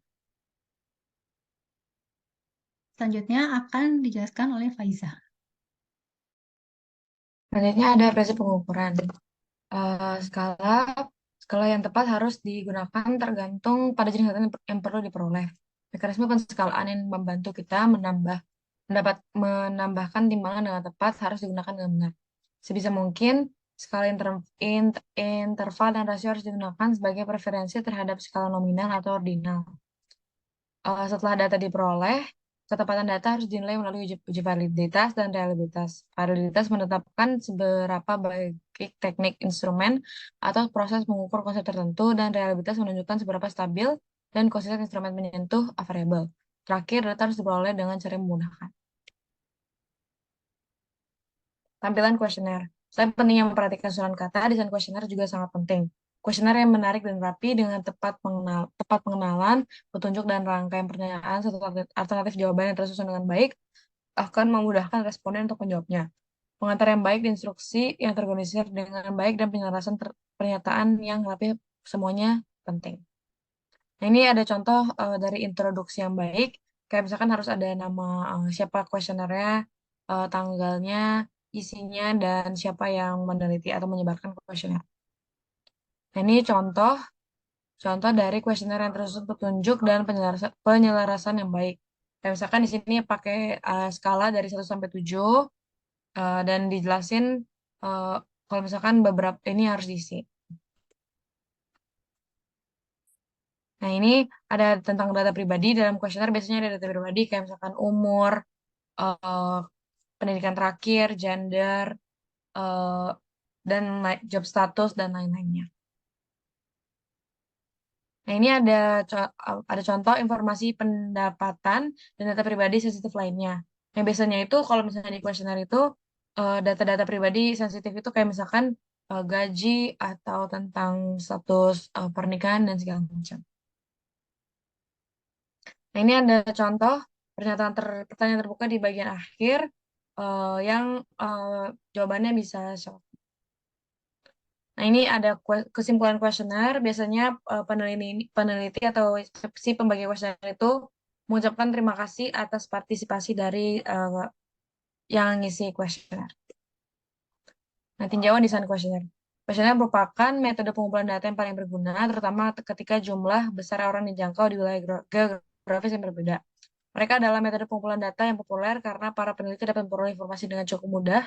Selanjutnya akan dijelaskan oleh Faiza. Selanjutnya ada prinsip pengukuran. Skala yang tepat harus digunakan tergantung pada jenis data yang perlu diperoleh. Mekanisme penskalaan yang membantu kita menambahkan timbangan dengan tepat harus digunakan dengan benar. Sebisa mungkin, skala interval dan rasio harus digunakan sebagai preferensi terhadap skala nominal atau ordinal. Setelah data diperoleh, Ketepatan data harus dinilai melalui uji validitas dan reliabilitas. Validitas menetapkan seberapa baik teknik, instrumen, atau proses mengukur konsep tertentu, dan reliabilitas menunjukkan seberapa stabil dan konsisten instrumen menyentuh variabel. Terakhir, data harus diperoleh dengan cara yang memudahkan. Tampilan kuesioner. Selain pentingnya memperhatikan susunan kata, desain kuesioner juga sangat penting. Kuesioner yang menarik dan rapi dengan tepat pengenalan, petunjuk dan rangkaian pertanyaan serta alternatif jawaban yang tersusun dengan baik akan memudahkan responden untuk menjawabnya. Pengantar yang baik, instruksi yang terorganisir dengan baik, dan penyelarasan pernyataan yang rapi semuanya penting. Nah, ini ada contoh dari introduksi yang baik. Kayak misalkan harus ada nama siapa kuesionernya, tanggalnya, isinya, dan siapa yang meneliti atau menyebarkan kuesioner. Nah, ini contoh dari kuesioner yang tersusun petunjuk dan penyelarasan yang baik. Kayak misalkan di sini pakai skala dari 1 sampai 7 dan dijelasin uh, kalau misalkan beberapa ini harus diisi. Nah, ini ada tentang data pribadi. Dalam kuesioner biasanya ada data pribadi kayak misalkan umur, uh, pendidikan terakhir, gender, uh, dan job status, dan lain-lainnya. Nah, ini ada contoh informasi pendapatan dan data pribadi sensitif lainnya. Yang biasanya itu kalau misalnya di kuesioner itu data-data pribadi sensitif itu kayak misalkan gaji atau tentang status pernikahan dan segala macam. Nah, ini ada contoh pertanyaan terbuka di bagian akhir yang jawabannya bisa short. Nah, ini ada kesimpulan kuesioner. Biasanya peneliti atau si pembagi kuesioner itu mengucapkan terima kasih atas partisipasi dari yang ngisi kuesioner. Nah, tinjauan desain kuesioner. Kuesioner merupakan metode pengumpulan data yang paling berguna, terutama ketika jumlah besar orang dijangkau di wilayah geografis yang berbeda. Mereka adalah metode pengumpulan data yang populer karena para peneliti dapat memperoleh informasi dengan cukup mudah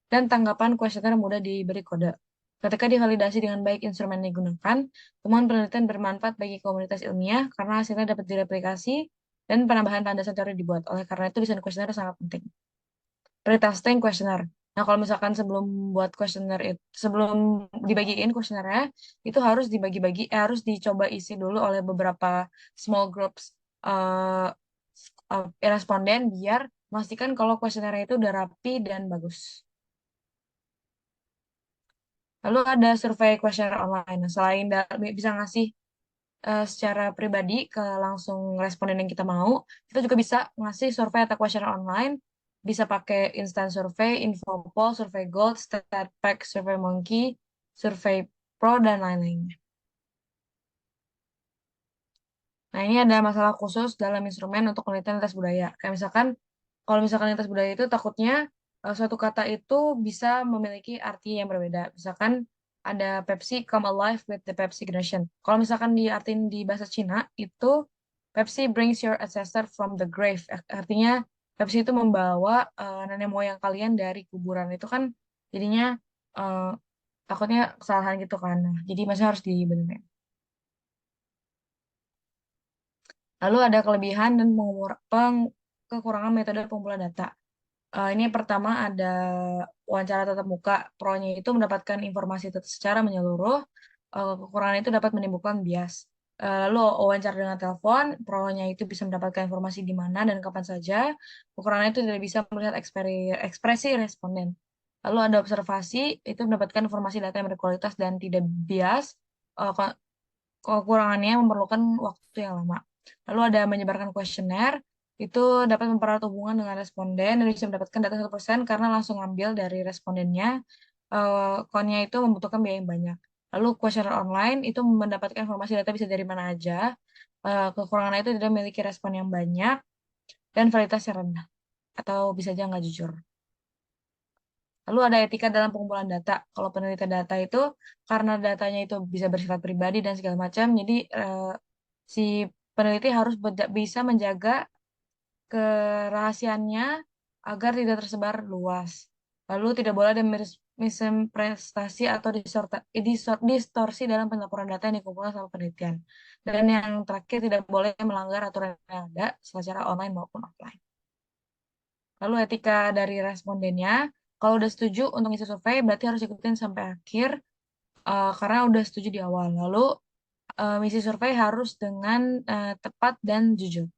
dan tanggapan kuesioner mudah diberi kode. Ketika divalidasi dengan baik instrumen yang digunakan, temuan penelitian bermanfaat bagi komunitas ilmiah karena hasilnya dapat direplikasi dan penambahan landasan teori dibuat. Oleh karena itu, desain kuesioner sangat penting. Pretesting kuesioner. Nah, kalau misalkan sebelum buat kuesioner itu, sebelum dibagiin kuesionernya, itu harus harus dicoba isi dulu oleh beberapa small groups uh, responden biar memastikan kalau kuesionernya itu udah rapi dan bagus. Lalu ada survei kuesioner online. Nah, selain bisa ngasih secara pribadi ke langsung responden yang kita mau, kita juga bisa ngasih survei atau kuesioner online. Bisa pakai instant survey, Infopol, survei Gold, StatPack, survei Monkey, survei Pro, dan lain-lainnya. Nah, ini ada masalah khusus dalam instrumen untuk penelitian lintas budaya. Kayak misalkan, kalau misalkan lintas budaya itu takutnya suatu kata itu bisa memiliki arti yang berbeda. Misalkan ada Pepsi come alive with the Pepsi generation. Kalau misalkan diartin di bahasa Cina, itu Pepsi brings your ancestor from the grave. Artinya Pepsi itu membawa nenek moyang kalian dari kuburan. Itu kan jadinya uh, takutnya kesalahan gitu kan. Nah, jadi masih harus dibenerin. Lalu ada kelebihan dan kekurangan metode pengumpulan data. Ini pertama ada wawancara tatap muka. Pro-nya itu mendapatkan informasi secara menyeluruh. Kekurangan itu dapat menimbulkan bias. Lalu wawancara dengan telepon, pro-nya itu bisa mendapatkan informasi di mana dan kapan saja. Kekurangannya itu tidak bisa melihat ekspresi responden. Lalu ada observasi, itu mendapatkan informasi data yang berkualitas dan tidak bias. Kekurangannya memerlukan waktu yang lama. Lalu ada menyebarkan kuesioner, itu dapat mempererat hubungan dengan responden dan bisa mendapatkan data 1% karena langsung ambil dari respondennya. Konnya itu membutuhkan biaya yang banyak. Lalu kuesioner online itu mendapatkan informasi data bisa dari mana aja. Kekurangannya itu tidak memiliki respon yang banyak dan validitasnya rendah atau bisa aja nggak jujur. Lalu ada etika dalam pengumpulan data. Kalau penelitian data itu karena datanya itu bisa bersifat pribadi dan segala macam, jadi si peneliti harus bisa menjaga kerahasiaannya agar tidak tersebar luas. Lalu tidak boleh ada misimprestasi atau distorsi dalam pelaporan data yang dikumpulkan sama penelitian. Dan yang terakhir tidak boleh melanggar aturan yang ada secara online maupun offline. Lalu etika dari respondennya, kalau udah setuju untuk isi survei berarti harus ikutin sampai akhir karena udah setuju di awal. Lalu isi survei harus dengan tepat dan jujur.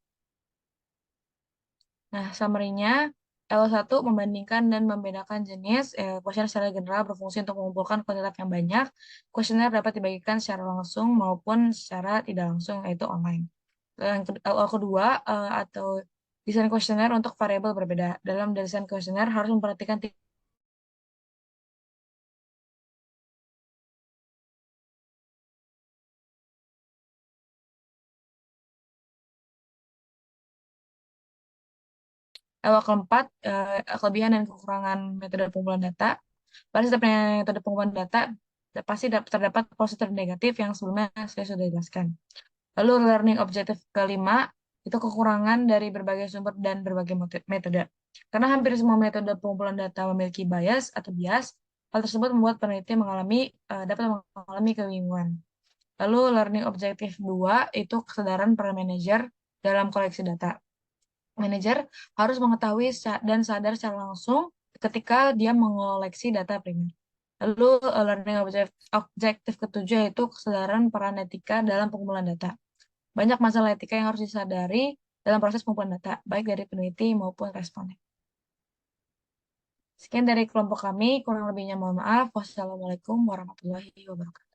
Nah, summary-nya, L1 membandingkan dan membedakan jenis. Kuesioner secara general berfungsi untuk mengumpulkan kuantitas yang banyak. Kuesioner dapat dibagikan secara langsung maupun secara tidak langsung, yaitu online. Yang kedua, atau desain kuesioner untuk variabel berbeda. Dalam desain kuesioner harus memperhatikan keempat, kelebihan dan kekurangan metode pengumpulan data. Pada setiap metode pengumpulan data, pasti terdapat positif dan negatif yang sebelumnya saya sudah jelaskan. Lalu learning objective kelima, itu kekurangan dari berbagai sumber dan berbagai metode. Karena hampir semua metode pengumpulan data memiliki bias atau bias, hal tersebut membuat peneliti dapat mengalami kebingungan. Lalu learning objective 2, itu kesadaran para manajer dalam koleksi data. Manajer harus mengetahui dan sadar secara langsung ketika dia mengoleksi data primer. Lalu learning objective ketujuh yaitu kesadaran peran etika dalam pengumpulan data. Banyak masalah etika yang harus disadari dalam proses pengumpulan data, baik dari peneliti maupun responden. Sekian dari kelompok kami, kurang lebihnya mohon maaf. Wassalamualaikum warahmatullahi wabarakatuh.